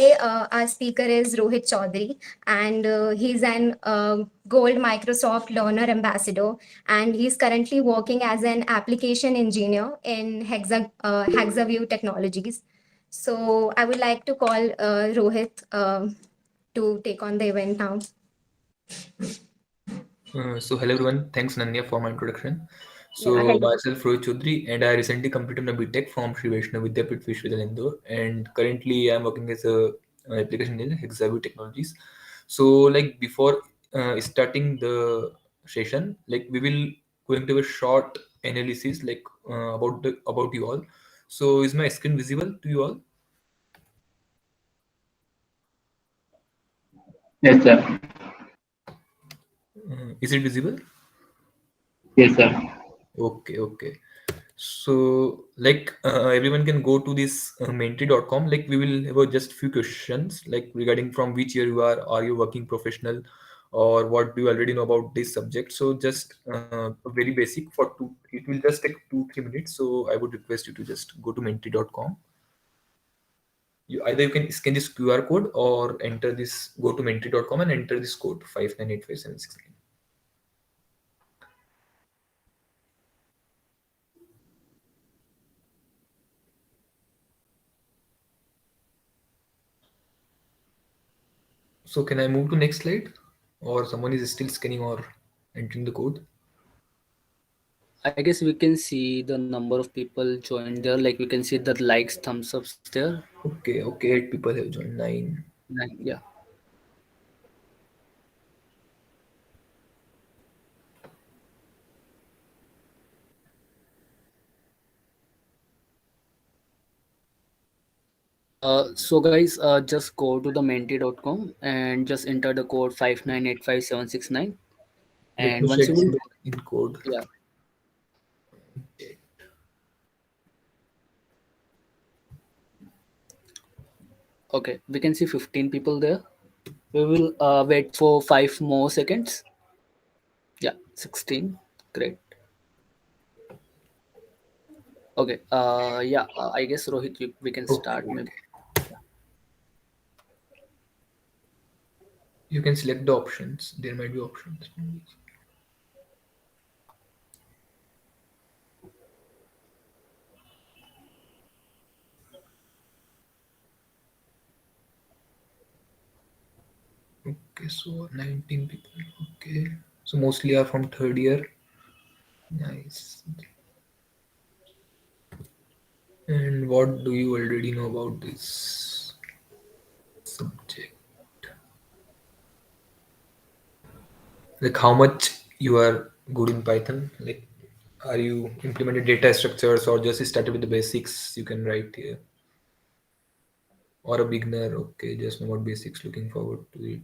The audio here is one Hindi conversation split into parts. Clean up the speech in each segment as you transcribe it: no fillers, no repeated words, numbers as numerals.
today our speaker is Rohit Chaudhary, and he's an Gold Microsoft Learner Ambassador, and he's currently working as an application engineer in Hexaview Technologies. So I would like to call Rohit to take on the event now. So hello everyone, thanks Nanya for my introduction. Yeah, So hello. myself Rohit Chaudhary and I recently completed my BTech from Sri Vaishnav Vidyapit Vishwavidyalaya Indore, and currently I am working as a application engineer at Hexaview Technologies. So like before starting the session, like we will going to have a short analysis like about you all. So is my screen visible to you all? Yes, sir. Is it visible? Yes, sir. Okay, okay. So, like, everyone can go to this mentee.com. Like, we will have just few questions, like regarding from which year you are you working professional, or what do you already know about this subject. So, just very basic for two. It will just take 2-3 minutes. So, I would request you to just go to mentee.com. You can scan this QR code or enter this. Go to mentee.com and enter this code 5985769. So can I move to next slide, or someone is still scanning or entering the code? I guess we can see the number of people joined there. Like we can see the likes, thumbs ups there. Okay, okay, 8 people have joined. 9. Yeah. So guys, just go to the mentee.com and just enter the code 5985769. Let And me once share you this will, in code. yeah, okay, we can see 15 people there. We will wait for 5 more seconds. Yeah, 16. Great. Okay. Yeah. I guess Rohit, we can start Okay, maybe. you can select the options. There might be options. Okay, so 19 people. Okay, so mostly are from third year. Nice. And what do you already know about this subject? Like how much you are good in Python? Like, are you implemented data structures or just started with the basics? You can write here. Or a beginner, okay, just know about basics, looking forward to it.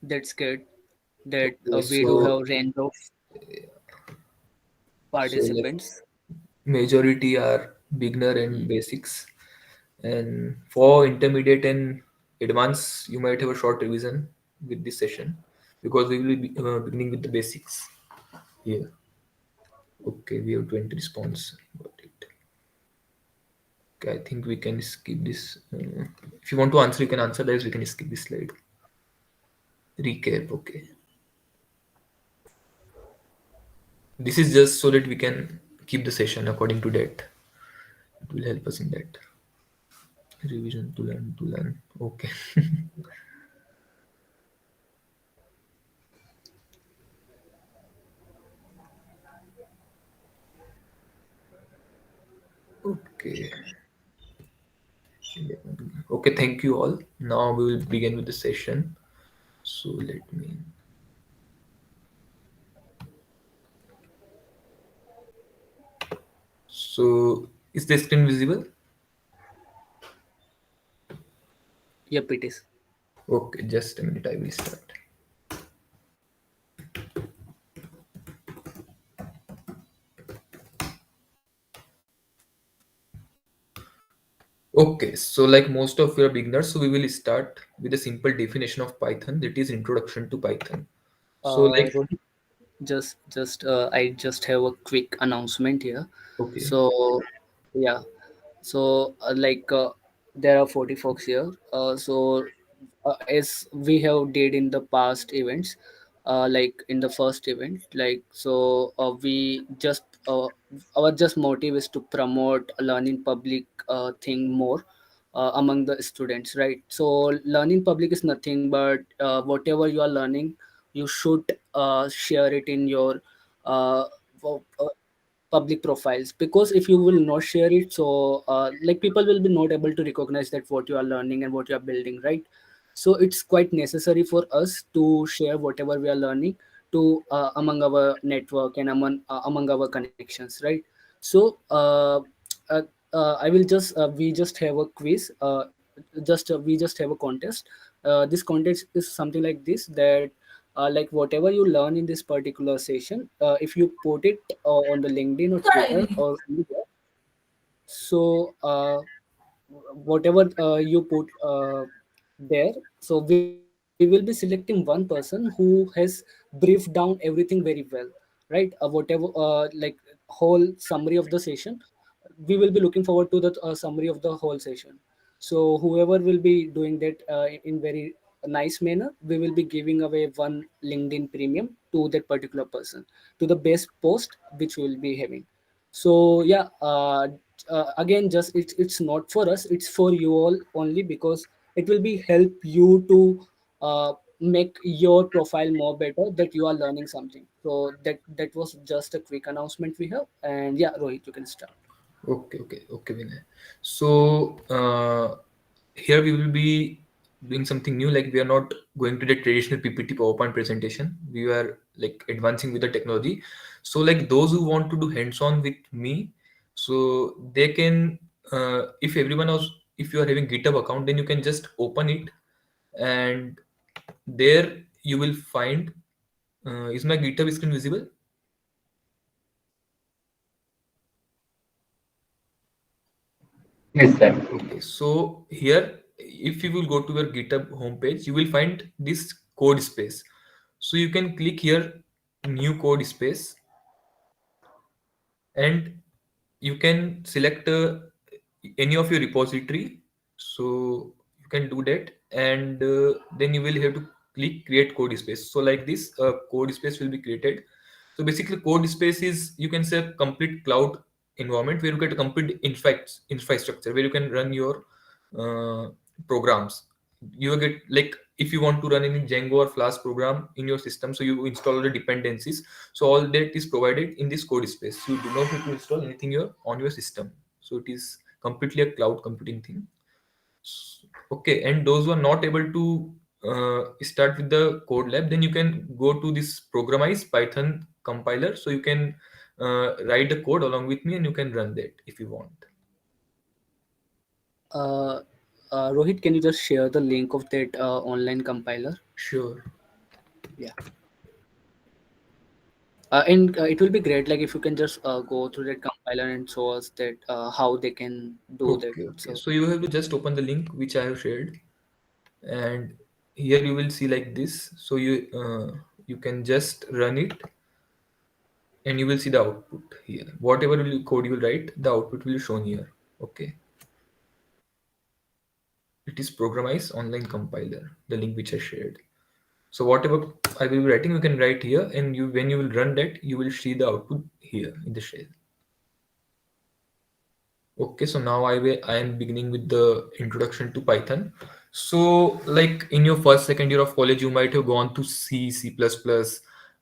That's good. That Okay, we do so have range of like participants. majority are beginner and basics, and for intermediate and advanced you might have a short revision with this session because we will be beginning with the basics here. Okay, we have 20 response. Got it. Okay, I think we can skip this. If you want to answer, you can answer. Otherwise, we can skip this slide. Recap. Okay. This is just so that we can keep the session according to that. It will help us in that. Revision to learn to learn. Okay. Okay. Okay, thank you all. Now we will begin with the session. So let me. So is the screen visible? Yep, it is. Okay, just a minute. I will start. Okay, so like most of you are beginners, so we will start with a simple definition of Python, that is introduction to Python. So like Rohit, I just have a quick announcement here. Okay. So yeah, so there are 40 folks here. As we have did in the past events, like in the first event, we just our just motive is to promote learning public thing more among the students, right? So learning public is nothing but whatever you are learning, you should share it in your uh, wo- uh, public profiles, because if you will not share it, so like people will be not able to recognize that what you are learning and what you are building, right? So it's quite necessary for us to share whatever we are learning to among our network and among our connections, right? So uh, I will just we just have a quiz, we just have a contest. This contest is something like this, that like whatever you learn in this particular session, if you put it on the LinkedIn or Twitter or anywhere, so whatever you put there, so we will be selecting one person who has briefed down everything very well, right? Whatever like whole summary of the session, we will be looking forward to the summary of the whole session. So whoever will be doing that in very nice manner, we will be giving away one LinkedIn premium to that particular person, to the best post which we will be having. So yeah, again, just it's not for us, it's for you all only, because it will be help you to make your profile more better, that you are learning something. So that was just a quick announcement we have. And yeah, Rohit, you can start. Okay, Vinay. So here we will be doing something new. Like we are not going to the traditional PPT PowerPoint presentation. We are like advancing with the technology. So like those who want to do hands-on with me, so they can. If everyone else, if you are having GitHub account, then you can just open it, and there you will find. Is my GitHub screen visible? Yes, sir. Okay, so here, if you will go to your GitHub homepage, you will find this code space. So you can click here, new code space, and you can select any of your repository. So you can do that, and then you will have to click create code space. So like this, code space will be created. So basically, code space is, you can say, a complete cloud environment where you get a complete infrastructure where you can run your uh, programs. You will get, like, if you want to run any Django or Flask program in your system, so you install the dependencies. So all that is provided in this code space. You do not have to install anything here on your system. So it is completely a cloud computing thing. Okay, and those who are not able to start with the code lab, then you can go to this Programize Python compiler. So you can write the code along with me, and you can run that if you want. uh, Rohit, can you just share the link of that online compiler? Sure. Yeah. And it will be great, like if you can just go through that compiler and show us that how they can do that. Okay. So So you have to just open the link which I have shared, and here you will see like this. So you can just run it, and you will see the output here. Whatever code you will write, the output will be shown here. Okay. It is Programize Online Compiler, the link which I shared. So whatever I will be writing, you can write here, and you, when you will run that, you will see the output here in the shell. Okay, so now I am beginning with the introduction to Python. So like in your first, second year of college, you might have gone to C, C++,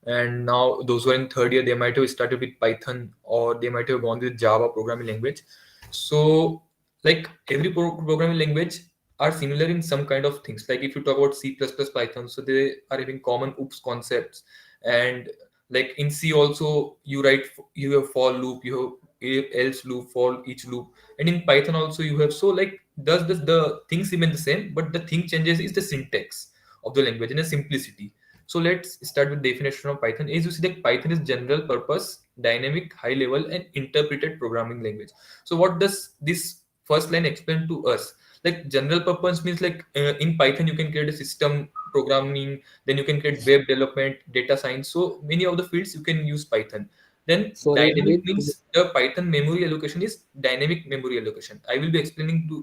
and now those who are in third year, they might have started with Python, or they might have gone with Java programming language. So like every programming language are similar in some kind of things. Like if you talk about C++, Python, so they are having common oops concepts. And like in C also, you have for loop, you have else loop, for each loop. And in Python also you have. So like does the things remain the same, but the thing changes is the syntax of the language and the simplicity. So let's start with definition of Python. As you see, that Python is general purpose, dynamic, high level, and interpreted programming language. So what does this first line explain to us? Like general purpose means like in Python you can create a system programming, then you can create web development, data science. So many of the fields you can use Python. Then Sorry, dynamic Rohit. means the Python memory allocation is dynamic memory allocation. I will be explaining to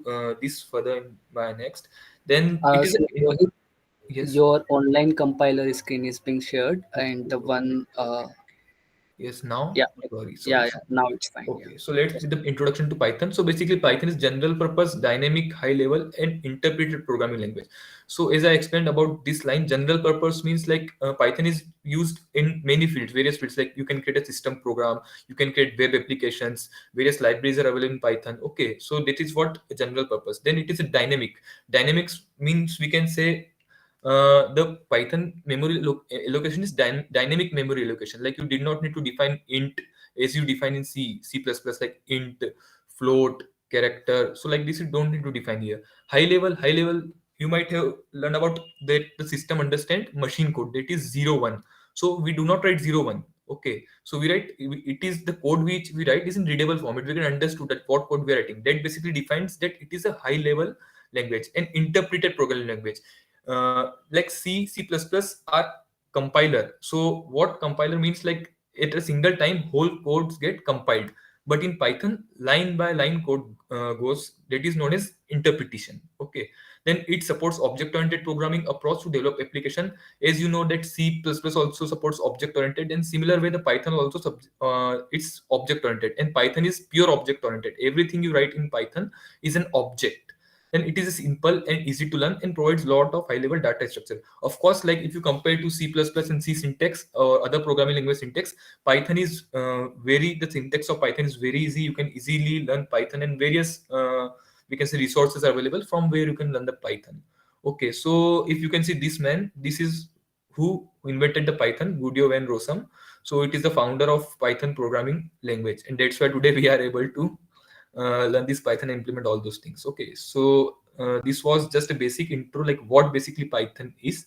this further in my next. Then it is So Rohit, yes. your online compiler screen is being shared, and the one, Yes, now? yeah, Sorry, yeah, sorry. yeah. Now it's fine. Yeah. Okay, so let's with the introduction to Python. So basically, Python is general purpose, dynamic, high level, and interpreted programming language. So as I explained about this line, general purpose means like Python is used in many fields, various fields. Like you can create a system program, you can create web applications, various libraries are available in Python. Okay, so that is what a general purpose. Then it is a dynamic. Dynamics means we can say the Python memory allocation is dynamic memory allocation. Like you did not need to define int as you define in C++, like int, float, character. So like this, you don't need to define here. High level, you might have learned about that the system understand machine code that is 0 1. So we do not write 0 1. Okay, so we write it is the code which we write is in readable format. We can understood that what code we are writing. That basically defines that it is a high level language and interpreted programming language. Like C++ are compiler. So what compiler means, like at a single time whole codes get compiled. But in Python, line by line code goes, that is known as interpretation. Okay. Then it supports object-oriented programming approach to develop application. As you know that C++ also supports object-oriented, and similar way the Python also it's object-oriented, and Python is pure object-oriented. Everything you write in Python is an object. Then it is simple and easy to learn and provides lot of high level data structure. Of course, like if you compare to C++ and C syntax or other programming language syntax, Python is the syntax of Python is very easy. You can easily learn Python, and various we can say resources are available from where you can learn the Python. Okay, so if you can see this man, this is who invented the Python, Guido van Rossum. So it is the founder of Python programming language, and that's why today we are able to learn this Python and implement all those things. Okay, so this was just a basic intro, like what basically Python is,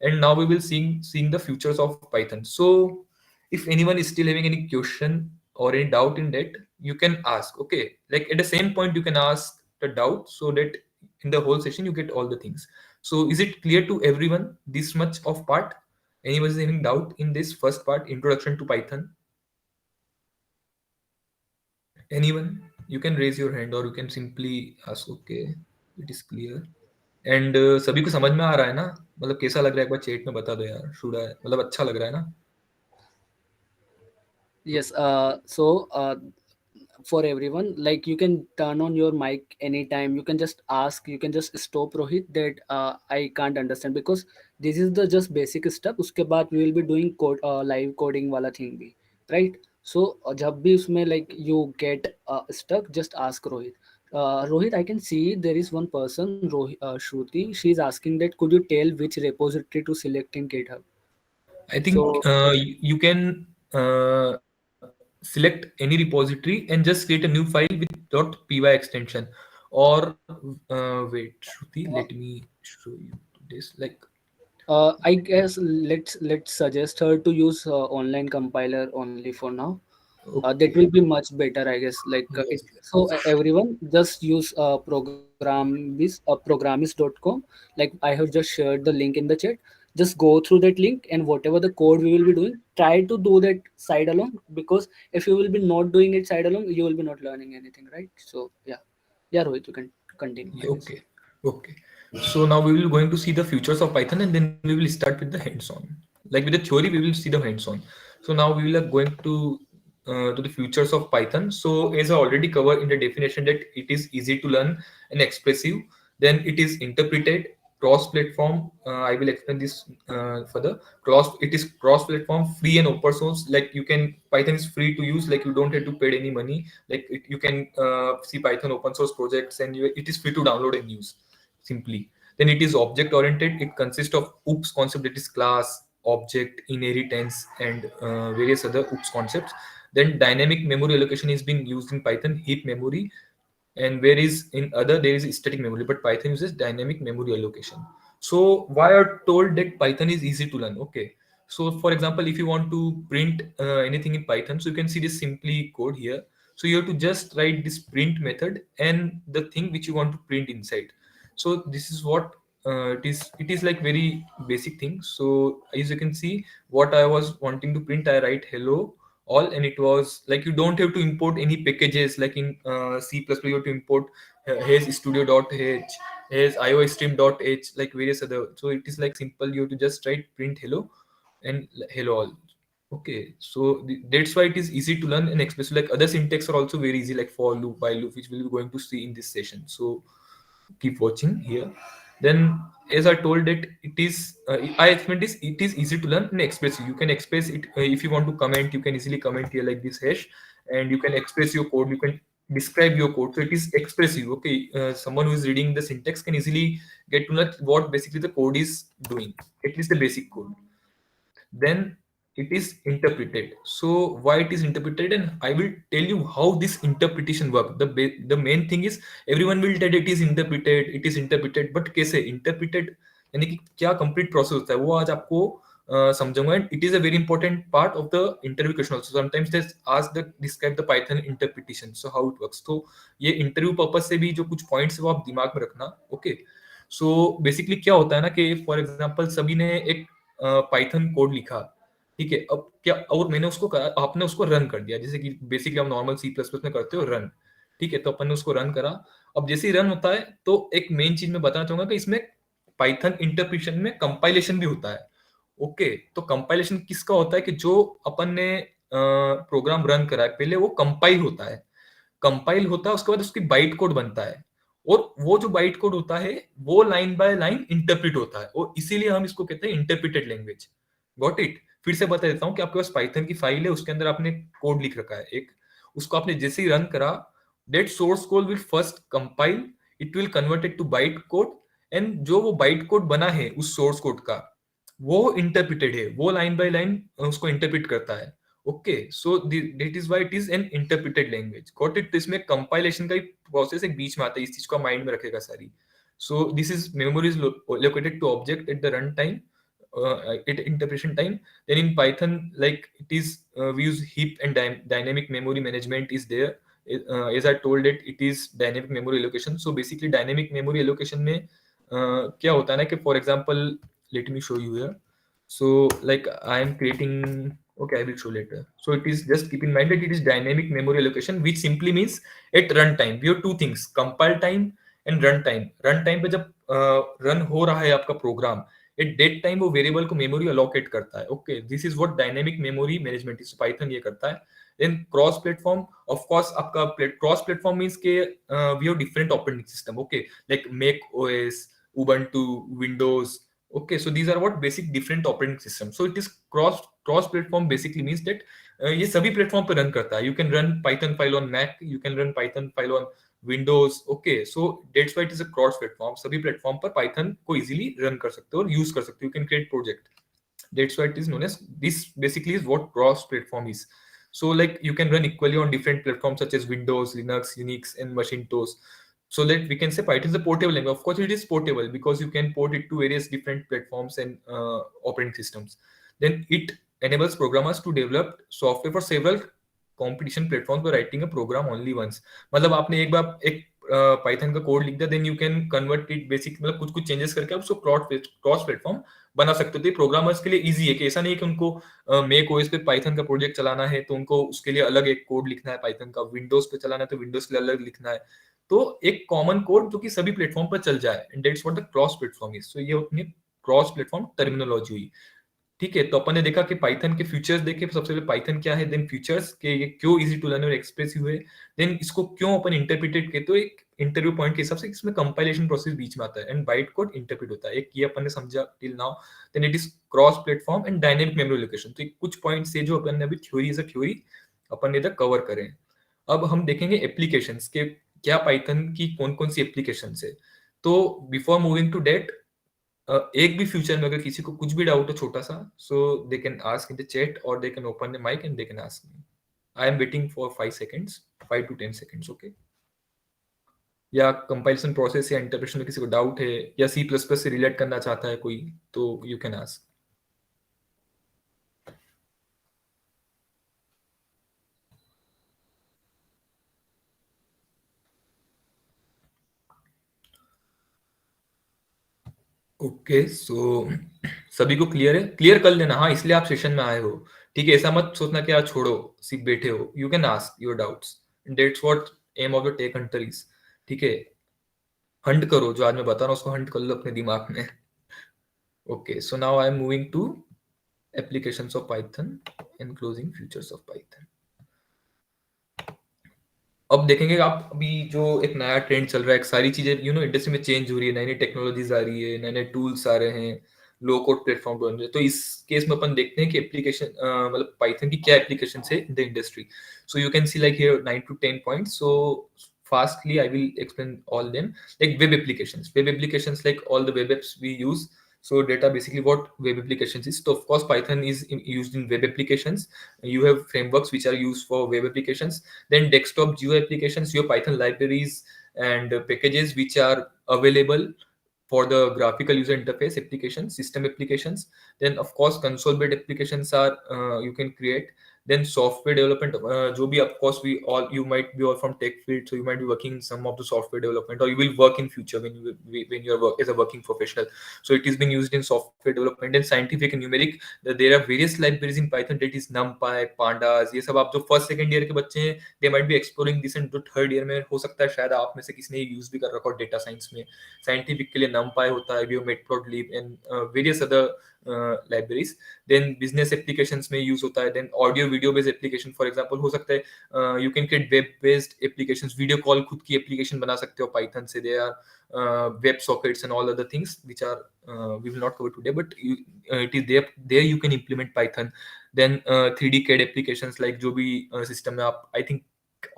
and now we will seeing the futures of Python. So if anyone is still having any question or any doubt in that, you can ask. Okay, like at the same point you can ask the doubt, so that in the whole session you get all the things. So is it clear to everyone this much of part? Anyone is having doubt in this first part, introduction to Python? Anyone? You can raise your hand or you can simply ask. Okay, it is clear. And सभी को समझ में आ रहा है ना? मतलब कैसा लग रहा है एक बार चैट में बता दो यार. शुड आई मतलब अच्छा लग रहा है ना? Yes. So for everyone, like you can turn on your mic anytime. You can just ask. You can just stop Rohit that I can't understand, because this is the just basic stuff. उसके बाद we will be doing code live coding वाला thing भी, right? So जब भी उसमें like you get stuck, just ask Rohit. Rohit, I can see there is one person, Shruti. She is asking that could you tell which repository to select in GitHub? I think So you can select any repository and just create a new file with .py extension. Or wait, Shruti, let me show you this. Like, I guess let's suggest her to use online compiler only for now. That okay, will be much better, I guess. Like yes, yes, so, yes. everyone just use programmis.com. Like I have just shared the link in the chat. Just go through that link, and whatever the code we will be doing, try to do that side alone. Because if you will be not doing it side alone, you will be not learning anything, right? So yeah, Rohit, you can continue, I guess. Okay, okay. So now we will going to see the futures of Python, and then we will start with the hands-on. Like with the theory, we will see the hands-on. So now we will are going to the futures of Python. So as I already covered in the definition that it is easy to learn and expressive, then it is interpreted, cross-platform. I will explain this further. It is cross-platform, free and open source. Like you can Python is free to use. Like you don't have to pay any money. Like you can see Python open source projects, and it is free to download and use simply. Then it is object oriented. It consists of OOPS concept, that is class, object, inheritance, and various other OOPS concepts. Then dynamic memory allocation is being used in Python, heap memory, and whereas in other there is static memory, but Python uses dynamic memory allocation. So why are told that Python is easy to learn? Okay, so for example, if you want to print anything in Python, so you can see this simply code here. So you have to just write this print method and the thing which you want to print inside. So this is what it is like very basic thing. So as you can see, what I was wanting to print, I write hello all, and it was like you don't have to import any packages like in C++. You have to import here's studio.h, here's iostream.h, like various other. So it is like simple. You have to just write print hello and hello all. Okay, so that's why it is easy to learn and especially like other syntax are also very easy, like for loop, while loop, which we'll be going to see in this session. So keep watching here. Then, as I told that it is, I explained this. It is easy to learn and express. You can express it if you want to comment. You can easily comment here like this hash, and you can express your code. You can describe your code. So it is expressive. Okay, someone who is reading the syntax can easily get to know what basically the code is doing. At least the basic code. Then it is interpreted. So why it is interpreted, and I will tell you how this interpretation work. The main thing is everyone will tell it is interpreted, but कैसे interpreted यानी कि क्या complete process होता है वो आज आपको समझाऊंगा. And it is a very important part of the interview question also. Sometimes they ask the describe the Python interpretation. So how it works. तो ये इंटरव्यू पर्पस से भी जो कुछ पॉइंट्स वो आप दिमाग में रखना. ओके, सो बेसिकली क्या होता है ना कि फॉर एग्जांपल सभी ने एक पाइथन कोड लिखा, ठीक है. अब क्या, और मैंने उसको आपने उसको रन कर दिया, जैसे कि बेसिकली आप नॉर्मल सी प्लस प्लस में करते हो रन, ठीक है. तो अपन ने उसको रन करा. अब जैसे ही रन होता है तो एक मेन चीज मैं बताना चाहूंगा कि इसमें पाइथन इंटरप्रिटेशन में कंपाइलेशन भी होता है. ओके, तो कंपाइलेशन किसका होता है कि जो अपन ने प्रोग्राम रन करा है पहले वो कंपाइल होता है. कंपाइल होता है उसके बाद उसकी बाइट कोड बनता है, और वो जो बाइट कोड होता है वो लाइन बाय लाइन इंटरप्रिट होता है, और इसीलिए हम इसको कहते हैं इंटरप्रिटेड लैंग्वेज. Got it. फिर से बता देता हूँ कि आपके पास पाइथन की फाइल है, उसके अंदर आपने कोड लिख रखा है एक, उसको आपने जैसे ही रन करा, that source code will first compile, it will convert it to byte code, and जो वो बाइट कोड बना है उस सोर्स कोड का वो इंटरप्रिटेड है, वो लाइन बाय लाइन उसको इंटरप्रिट करता है. Okay, so that is why it is an interpreted language. Got it. तो इसमें कंपाइलेशन का प्रोसेस एक बीच में आता है, इस चीज को माइंड में रखेगा सारी. So this is memory is located to object at the run time, at interpretation time. Then in Python, like it is we use heap and dynamic memory management is there. As I told it is dynamic memory allocation. So basically dynamic memory allocation में क्या होता है ना कि for example, let me show you here. So like I am creating, okay, I will show later. So it is, just keep in mind that it is dynamic memory allocation, which simply means at run time we have two things, compile time and run time. Run time पे जब रन हो रहा है आपका प्रोग्राम, एट डेट टाइम वो वेरिएबल को मेमोरी अलोकेट करता है. Okay, this is what dynamic memory management is. Python ये करता है. Then cross platform, of course आपका क्रॉस प्लेटफॉर्म मींस के we have different operating system. Okay, like Mac OS, Ubuntu, Windows. Okay, so these are what basic different operating systems. So it is cross platform basically means that ये सभी प्लेटफॉर्म पे रन करता है. You can run Python file on Mac, you can run Python file on Windows. Okay, so that's why it is a cross platform. सभी प्लेटफॉर्म पर Python को easily रन कर सकते हो और यूज कर सकते हो. You can create project. That's why it is known as, this basically is what cross platform is. So like you can run equally on different platforms such as Windows, Linux, Unix, and Macintosh. So that we can say Python is a portable language. Of course, it is portable because you can port it to various different platforms and operating systems. Then it enables programmers to develop software for several competition platforms by writing a program only once. मतलब आपने एक बार एक पाइथन का कोड लिख दिया, then you can convert it basic, मतलब कुछ कुछ चेंजेस करके आप उसको क्रॉस प्लेटफॉर्म बना सकते हो. तो प्रोग्रामर्स के लिए इजी है कि ऐसा नहीं है कि उनको मेक ओएस पे पाइथन का प्रोजेक्ट चलाना है तो उनको उसके लिए अलग एक कोड लिखना है, पाइथन का विंडोज पे चलाना है तो विंडोज के लिए अलग लिखना है. तो एक कॉमन कोड जो कि सभी प्लेटफॉर्म पर चल जाए, and that's what the cross platform is. So ये अपनी क्रॉस प्लेटफॉर्म टर्मिनोलॉजी हुई. ठीक है, तो अपन ने देखा कि पाइथन के फीचर्स देखे. सबसे पहले पाइथन क्या है, देन फीचर्स के ये क्यों इजी टू लर्न और एक्सप्रेसिव है, देन इसको क्यों अपन इंटरप्रिटेड के, तो एक इंटरव्यू पॉइंट के हिसाब से इसमें कंपाइलेशन प्रोसेस बीच में आता है एंड बाइट कोड इंटरप्रिट होता है. एक ये अपन ने समझा till now. Then it is cross platform and dynamic memory location. तो कुछ पॉइंट्स से जो अपन ने अभी थ्योरी एज अ थ्योरी अपन ने इधर कवर करें. अब हम देखेंगे एप्लीकेशंस के क्या पाइथन की कौन कौन सी एप्लीकेशंस है. तो बिफोर मूविंग टू डेट, एक भी फ्यूचर में अगर किसी को कुछ भी डाउट है छोटा सा, so they can ask in the chat और they can open the mic and they can ask me. I am waiting for 5 seconds, 5 to 10 seconds. Okay, या कंपाइलेशन प्रोसेस या इंटरप्रेशन में किसी को डाउट है या सी प्लस प्लस से रिलेट करना चाहता है कोई, तो you can ask. Okay, so सभी को क्लियर है? क्लियर कर लेना, हाँ, इसलिए आप सेशन में आए हो, ठीक है? ऐसा मत सोचना कि यार छोड़ो, सिर्फ बैठे हो। You can ask your doubts, that's what aim of the tech hunter is, ठीक है? हंट करो, जो आज मैं बता रहा हूँ उसको हंट कर लो अपने दिमाग में। Okay, so now I am moving to applications of Python and closing features of Python. अब देखेंगे आप, अभी जो एक नया ट्रेंड चल रहा है, एक सारी चीजें इंडस्ट्री में चेंज हो रही है, नई नई टेक्नोलॉजीज आ रही है, नए नए टूल्स आ रहे हैं, लो कोड प्लेटफॉर्म बन रहे हैं। तो इस केस में अपन देखते हैं कि एप्लीकेशन मतलब पाइथन की क्या एप्लीकेशन है in the industry. So you can C like here 9 to 10 points. So fastly I will explain all them. Like web applications like all the web apps we use. So data basically what web applications is. So of course Python is used in web applications. You have frameworks which are used for web applications. Then desktop GUI applications, your Python libraries and packages which are available for the graphical user interface applications, system applications. Then of course console based applications are you can create. Then software development, जो भी of course you might be all from tech field, so you might be working in some of the software development, or you will work in future when you are work as a working professional. So it is being used in software development. And scientific and numeric, there are various libraries in Python, that is NumPy, Pandas. ये सब आप जो फर्स्ट सेकंड ईयर के बच्चे हैं, they might be exploring this, and जो थर्ड ईयर में हो सकता है शायद आप में से किसी ने यूज भी कर रखा हो डेटा साइंस में। साइंटिफिक के लिए NumPy होता है, Matplotlib and various other libraries. Then business applications में यूज होता है। Then audio video based application, for example हो सकता है you can create web based applications, video call खुद की application बना सकते हो Python से। There are web sockets and all other things which are we will not cover today, but it is there you can implement Python. Then 3D CAD applications, like जो भी system में आप, I think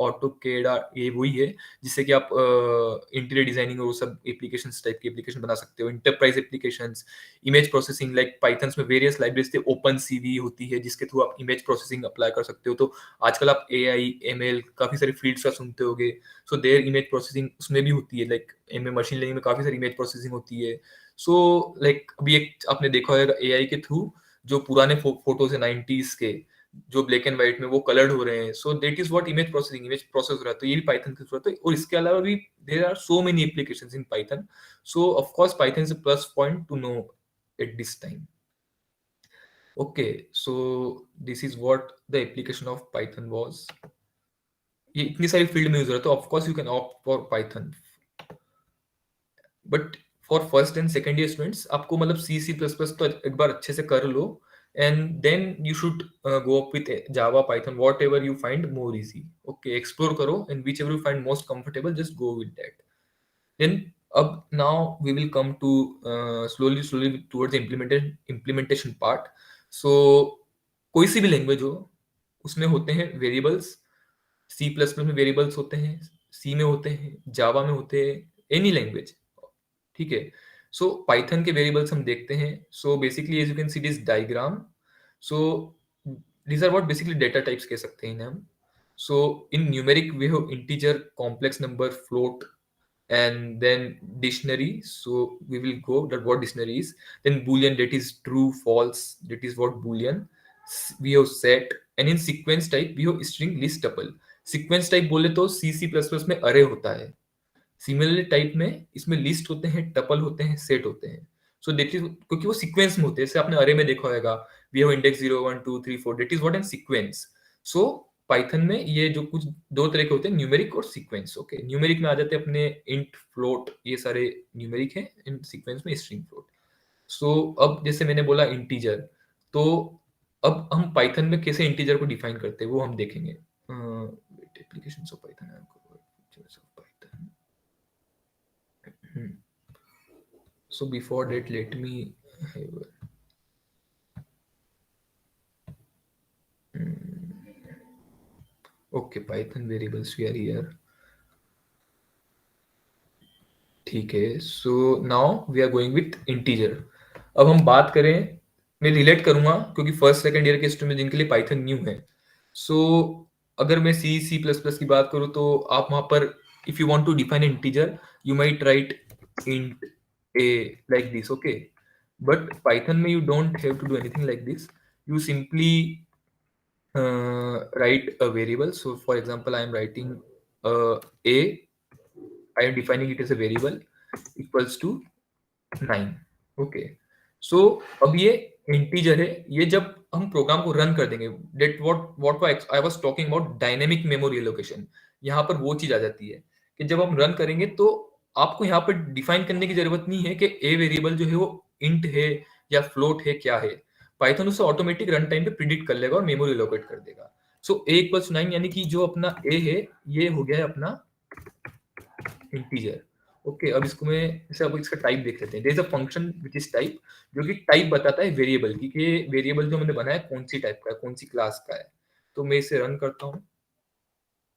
AutoCAD ये वही है जिससे कि आप इंटीरियर डिजाइनिंग और वो सब एप्लीकेशंस टाइप की एप्लीकेशन बना सकते हो। Enterprise applications, image processing, like Python में वेरियस लाइब्रेरीज थे, ओपन सीवी होती है जिसके थ्रू आप इमेज प्रोसेसिंग अप्लाई कर सकते हो। तो आजकल आप AI ML काफी सारे फील्ड्स का सुनते होगे, सो देयर इमेज प्रोसेसिंग उसमें भी होती है। लाइक मशीन लर्निंग में काफी सारी इमेज प्रोसेसिंग होती है। सो लाइक अभी एक आपने देखा होगा AI के थ्रू जो पुराने फोटोज है 90s के, जो ब्लैक एंड व्हाइट में वो कलर्ड हो रहे हैं, so that is what image process हो रहा है। तो ये भी पाइथन की जरूरत है। और इसके अलावा भी there are so many applications in Python. So of course Python is a plus point to know at this time. Okay, so this is what the application of Python was. ये इतनी सारी फील्ड में यूज हो रहा है, तो of course you can opt for Python, but for first and second year students आपको मतलब C++ तो एक बार अच्छे से कर लो, and then you should go up with Java, Python, whatever you find more easy. Okay, explore karo, and whichever you find most comfortable, just go with that. Then now we will come to slowly towards the implementation part. So कोई सी भी लैंग्वेज हो उसमें होते हैं वेरिएबल्स। C++ में वेरिएबल्स होते हैं, C में होते हैं, जावा में होते हैं, एनी लैंग्वेज, ठीक है? सो पाइथन के वेरिएबल्स हम देखते हैं। So basically as you can see this diagram, so these are what basically data types कह सकते हैं इन्हें हम। so in numeric we have integer, complex number, float, and then dictionary. So we will go that what dictionary is. Then boolean, that is true false, that is what boolean. We have set, and in sequence type we have string, list, tuple. sequence type बोले तो C++ में array होता है। सिमिलरली टाइप में इसमें लिस्ट होते हैं, टपल होते हैं, सेट होते हैं। सो दैट इज क्योंकि वो सीक्वेंस में होते हैं, जैसे आपने अरे में देखा होगा we have index 0 1 2 3 4, that is what an sequence. सो पाइथन में ये जो कुछ दो तरह के होते हैं, न्यूमेरिक और सीक्वेंस। ओके, न्यूमेरिक में आ जाते हैं अपने इंट, फ्लोट, ये सारे न्यूमेरिक हैं, इन सीक्वेंस में स्ट्रिंग, फ्लोट। सो अब जैसे मैंने बोला इंटीजर, तो अब हम पाइथन में कैसे इंटीजर को डिफाइन करते हैं वो हम देखेंगे। Applications of Python, so before that let me have okay, Python variables we are here, ठीक है। So now we are going with integer. अब हम बात करें, मैं रिलेट करूंगा क्योंकि फर्स्ट सेकंड ईयर के स्टूडेंट जिनके लिए पाइथन न्यू है। सो अगर मैं C++ की बात करूं तो आप वहां पर if you want to define integer you might write int a like this, okay, but Python में you don't have to do anything like this. You simply write a variable. So for example I am writing a, I am defining it as a variable equals to 9, okay, सो अब ये इंटीजर है, ये जब हम प्रोग्राम को रन कर देंगे, that what I was talking about dynamic memory allocation, यहाँ पर वो चीज आ जाती है कि जब हम रन करेंगे तो आपको यहाँ पर डिफाइन करने की जरूरत नहीं है कि ए वेरिएबल जो है वो इंट है या फ्लोट है, क्या है। पाइथन उसे ऑटोमेटिक रन टाइम पे प्रिडिक्ट कर लेगा और मेमोरी एलोकेट कर देगा। सो ए इक्वल्स 9, यानी कि जो अपना ए है ये हो गया है अपना इंटीजर। ओके, अब इसको मैं जैसे अब इसका टाइप देख लेते हैं। There is a function which is type, जो कि टाइप बताता है वेरिएबल की कि वेरिएबल जो मैंने बनाया कौन सी टाइप का है, कौन सी क्लास का है। तो मैं इसे रन करता हूँ,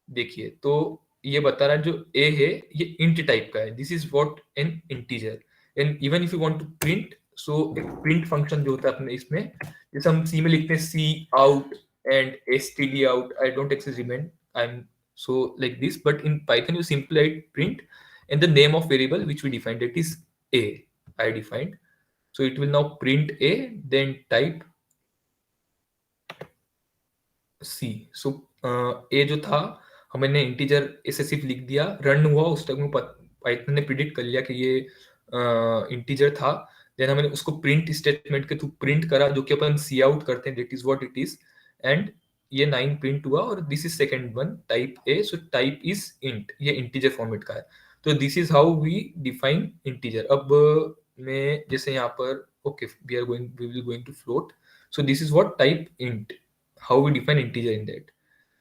देखिए तो ये बता रहा है जो ए है ये इंट टाइप का है, this is what an integer. And even if you want to print, so एक प्रिंट फंक्शन जो होता है अपने इसमें, जैसे हम सी में लिखते हैं C out and std out, I don't actually remember, I'm so like this, but in Python you simply write print and the name of variable which we defined, that is a, I defined. So it will now print a, then type c. So a जो था हमने इंटीजर ऐसे सिर्फ लिख दिया, रन हुआ, उस तक में पाइथन ने प्रिडिक्ट कर लिया कि ये इंटीजर था। देन हमने उसको प्रिंट स्टेटमेंट के थ्रू प्रिंट करा, जो कि अपन सी आउट करते हैं, that is what it is. And ये 9 प्रिंट हुआ और this is second one, type a. So type is int, ये इंटीजर फॉर्मेट का है। तो this is how we define integer. अब मैं जैसे यहाँ पर okay we will going to float, so this is what type int, how we define integer in that.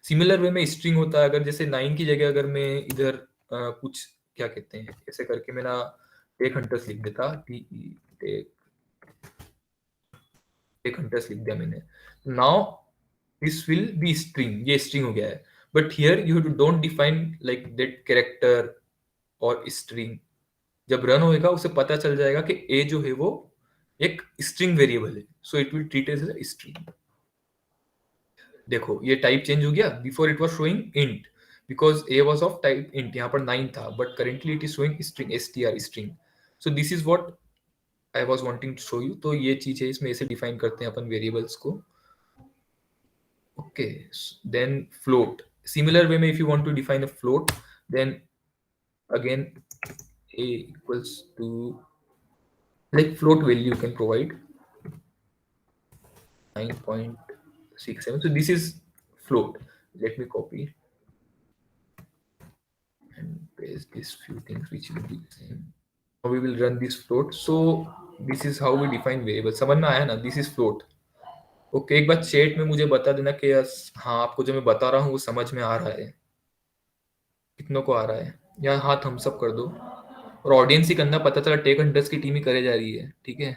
Similar way में स्ट्रिंग होता है, अगर जैसे 9 की जगह अगर मैं इधर कुछ क्या कहते हैं ऐसे करके मेरा टेक हंटर्स लिख देता, टेक हंटर्स लिख दिया मैंने, now this will be string, ये स्ट्रिंग हो गया है। But here you don't define like that character और स्ट्रिंग। जब रन होएगा उसे पता चल जाएगा कि ए जो है वो एक स्ट्रिंग वेरिएबल है, so it will treat as a string. देखो ये टाइप चेंज हो गया, before it was showing int because a was of type int, यहाँ पर 9 था, but currently it is showing string, str string. So this is what I was wanting to show you. तो ये चीज है, इसमें ऐसे डिफाइन करते हैं अपन वेरिएबल्स को। Okay, then float, similar way में if you want to define a float, then again a equals to like float value you can provide 9.67. So this is float. Let me copy and paste these few things which will be the same. Now we will run this float. So this is how we define variable. समझ में आया ना? This is float. ओके, एक बार चैट में मुझे बता देना कि हाँ आपको जो मैं बता रहा हूँ वो समझ में आ रहा है, कितनों को आ रहा है, या हाथ थम्स अप कर दो। और ऑडियंस ही करना, पता चला टेक हंटर्स की टीम ही करे जा रही है, ठीक है।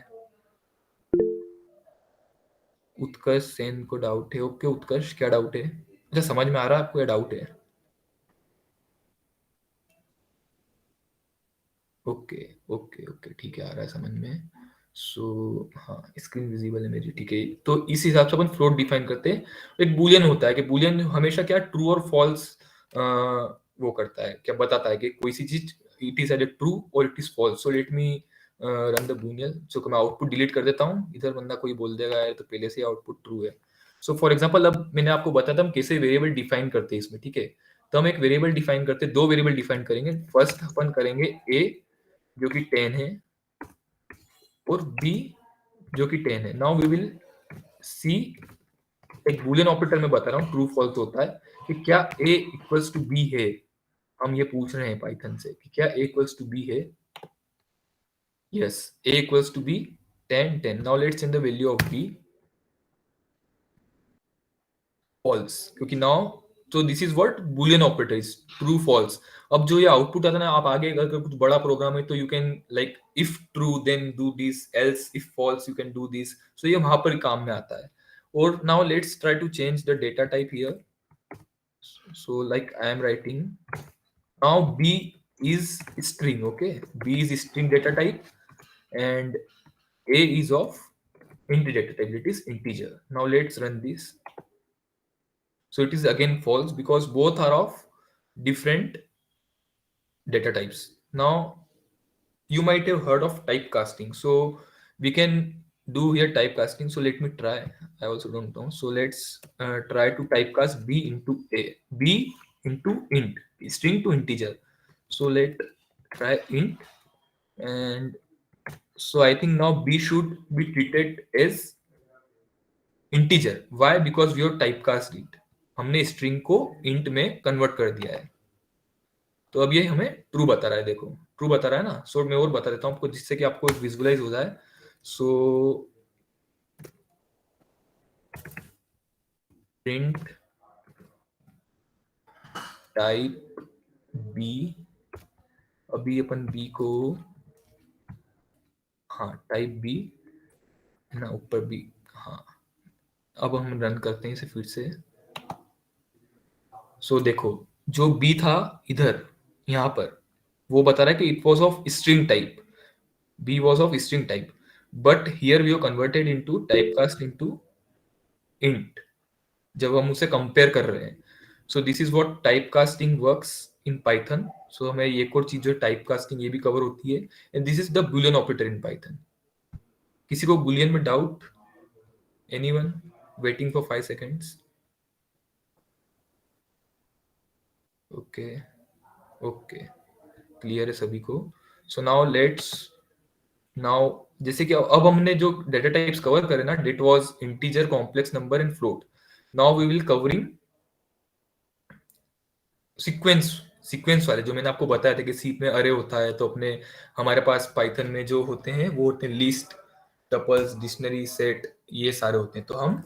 उत्कर्ष सेन को डाउट है। ओके उत्कर्ष, क्या डाउट है? अच्छा, समझ में आ रहा है आपको या डाउट है? ओके ओके ओके, ठीक है, आ रहा है समझ में। सो हाँ, स्क्रीन विजिबल है मेरी, ठीक है। तो इस हिसाब से अपन फ्लोट डिफाइन करते हैं। एक बूलियन होता है कि बूलियन हमेशा क्या ट्रू और फॉल्स वो करता है, क्या बताता है कि कोई सी चीज इट इज एड ट्रू और it is false. So let me run the boolean. So मैं आउटपुट डिलीट कर देता हूँ, इधर बंदा कोई बोल देगा यार तो पहले से आउटपुट ट्रू है। सो फॉर एग्जाम्पल, अब मैंने आपको बताया था हम कैसे वेरिएबल डिफाइन करते हैं इसमें, ठीक है। तो हम एक वेरिएबल डिफाइन करते हैं, दो वेरिएबल डिफाइन करेंगे। फर्स्ट अपन करेंगे ए जो कि 10 है और b जो कि 10 है। नाउ वी विल सी, एक बूलियन ऑपरेटर में बता रहा हूँ, ट्रू फॉल्स होता है कि क्या a इक्वल्स टू b है। हम ये पूछ रहे हैं पाइथन से कि क्या a इक्वल्स टू b है। Yes, a equals to b 10 10। Now let's send the value of b false, क्योंकि नाउ तो this is what Boolean operator is, true false. अब जो ये आउटपुट आता है ना, आप आगे अगर कुछ बड़ा प्रोग्राम है तो you can like if true then do this, else if false you can do this. So ये वहां पर काम में आता है। और now let's try to change the data type here. So like I am writing now b is string, okay, b is string data type and a is of int data type, it is integer. Now let's run this. So it is again false because both are of different data types. Now you might have heard of typecasting, so we can do here typecasting. So let me try, I also don't know. So let's try to typecast b into a, b into int, string to integer. So let try int and So I think now B should be treated as integer. Why? Because we have typecast it. हमने string को int में convert कर दिया है. तो अब ये हमें ट्रू बता रहा है. देखो ट्रू बता रहा है ना. सो मैं और बता देता हूँ आपको जिससे कि आपको विजुअलाइज हो जाए. So print type b. अभी अपन बी को, हाँ टाइप बी है ना, ऊपर बी. हाँ अब हम रन करते हैं इसे फिर से. सो देखो जो बी था इधर यहाँ पर, वो बता रहा है कि it was of string type. B was of string type, but here we have converted into typecast into int जब हम उसे कंपेयर कर रहे हैं. So this is what typecasting works in Python. So हमें एक और चीज जो टाइपकास्टिंग ये भी कवर होती है. And this is the Boolean operator in Python. किसी को बूलियन में doubt? Anyone? Waiting for 5 seconds. Okay okay clear है सभी को. सो नाउ लेट्स नाउ जैसे कि अब हमने जो डेटा टाइप्स कवर करे ना, that was integer, complex number and float. Now we will covering sequence वाले जो मैंने आपको बताया था कि सी में अरे होता है. तो अपने हमारे पास पाइथन में जो होते हैं वो होते हैं लिस्ट, टपल्स, डिक्शनरी, सेट, ये सारे होते हैं. तो हम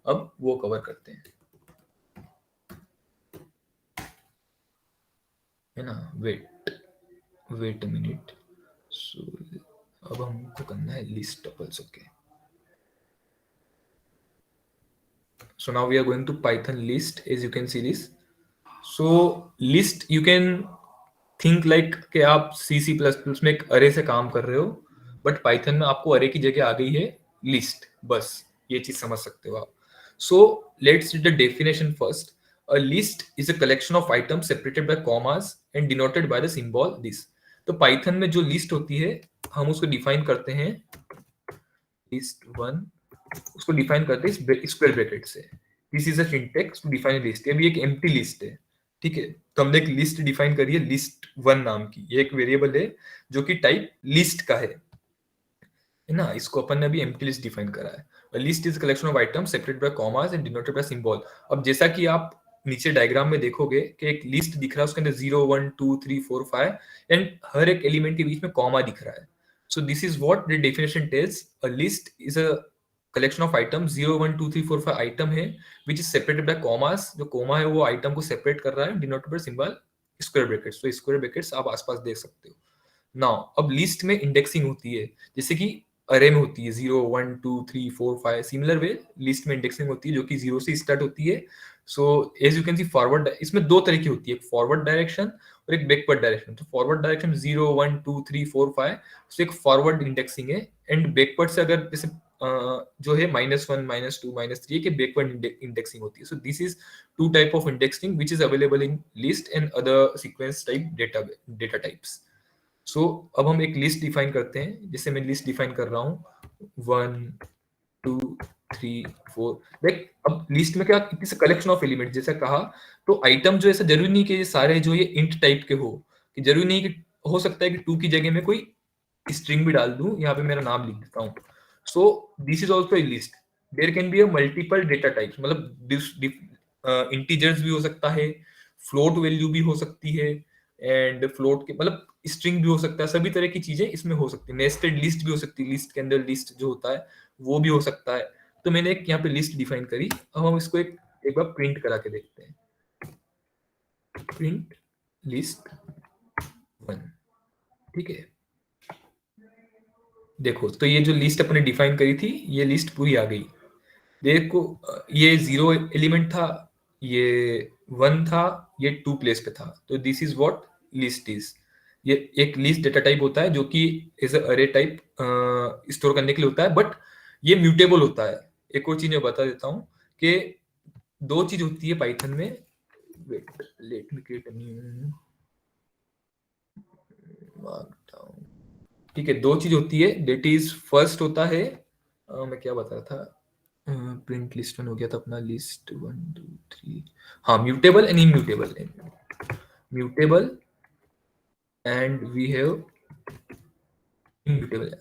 अब वो कवर करते हैं, है ना. Wait a minute. सो अब हमको करना है list tuples. Okay so now we are going to python list. As you can see this, so list you can think like कि आप C++ में एक अरे से काम कर रहे हो, बट पाइथन में आपको अरे की जगह आ गई है लिस्ट. बस ये चीज समझ सकते हो आप. So let's read the definition first. A list is a collection of items separated by commas and denoted by the symbol this. तो पाइथन में जो लिस्ट होती है हम उसको डिफाइन करते हैं लिस्ट वन, उसको डिफाइन करते हैं स्क्वायर ब्रैकेट से. This is a syntax to define list. अभी एक एम्प्टी लिस्ट है, ठीक है. तो हमने एक लिस्ट डिफाइन करी है लिस्ट वन नाम की. ये एक वेरिएबल है जो कि टाइप लिस्ट का है ना. इसको अपन ने अभी एम्प्टी लिस्ट डिफाइन करा है. List is collection of items separated by commas and denoted by symbol. अब जैसा कि आप नीचे डायग्राम में देखोगे कि एक लिस्ट दिख रहा है, उसके अंदर 0 1 2 3 4 5 एंड हर एक एलिमेंट के बीच में कॉमा दिख रहा है. So this is what the definition tells. A list is a collection of items. 0 1 2 3 4 5 item है which is separated by commas. जो कॉमा है वो आइटम को सेपरेट कर रहा है. Denoted by symbol square brackets. तो स्क्वायर ब्रैकेट्स आप आसपास देख सकते हो. नाउ अब लिस्ट में इंडेक्सिंग होती है जैसे कि अरे में होती है 0 1 2 3 4 5. सिमिलर वे लिस्ट में इंडेक्सिंग होती है जो कि 0 से स्टार्ट होती है. So as you can see forward, इसमें दो तरह की होती है, एक फॉरवर्ड डायरेक्शन और एक बैकवर्ड डायरेक्शन. तो फॉरवर्ड डायरेक्शन 0 1 2 3 4 5 तो एक फॉरवर्ड इंडेक्सिंग है. एंड बैकवर्ड से अगर जैसे जो है -1 -2 -3 के बैकवर्ड इंडेक्सिंग होती है. So this is two type of indexing which is available in list and other sequence type data types. So अब हम एक लिस्ट डिफाइन करते हैं. जैसे मैं लिस्ट डिफाइन कर रहा हूँ 1 2 3 4. देख अब लिस्ट में क्या, इट्स कलेक्शन ऑफ एलिमेंट जैसा कहा. तो आइटम जो ऐसा जरूरी नहीं कि ये सारे जो ये इंट टाइप के हो, कि जरूरी नहीं कि हो सकता है कि 2 की जगह में कोई स्ट्रिंग भी डाल दूं. यहाँ पे मेरा नाम लिख देता हूँ. So this is also a list. There can be a multiple data types. मतलब इंटीजर्स भी हो सकता है, फ्लोट वैल्यू भी हो सकती है, एंड फ्लोट के मतलब स्ट्रिंग भी हो सकता है. सभी तरह की चीजें इसमें हो सकती है. नेस्टेड लिस्ट भी हो सकती है. लिस्ट के अंदर लिस्ट जो होता है वो भी हो सकता है. तो मैंने एक यहाँ पे लिस्ट डिफाइन करी. अब हम इसको एक बार प्रिंट करा के देखते हैं. Print list one. ठीक है, देखो तो ये जो लिस्ट अपने डिफाइन करी थी ये लिस्ट पूरी आ गई. देखो ये 0 एलिमेंट था, ये 1 था, ये 2 प्लेस पे था. तो this is what least is. ये एक लिस्ट डेटा टाइप होता है जो कि एज अरे टाइप स्टोर करने के लिए होता है, बट ये म्यूटेबल होता है. एक और चीज मैं बता देता हूँ कि दो चीज होती है पाइथन में. Wait let me create a new markdown. ठीक है, दो चीज होती है. डेट इज फर्स्ट होता है मैं क्या बता रहा था, प्रिंट लिस्ट वन हो गया था अपना. लिस्ट 1 2 3, हाँ mutable and immutable. Mutable and we have immutable,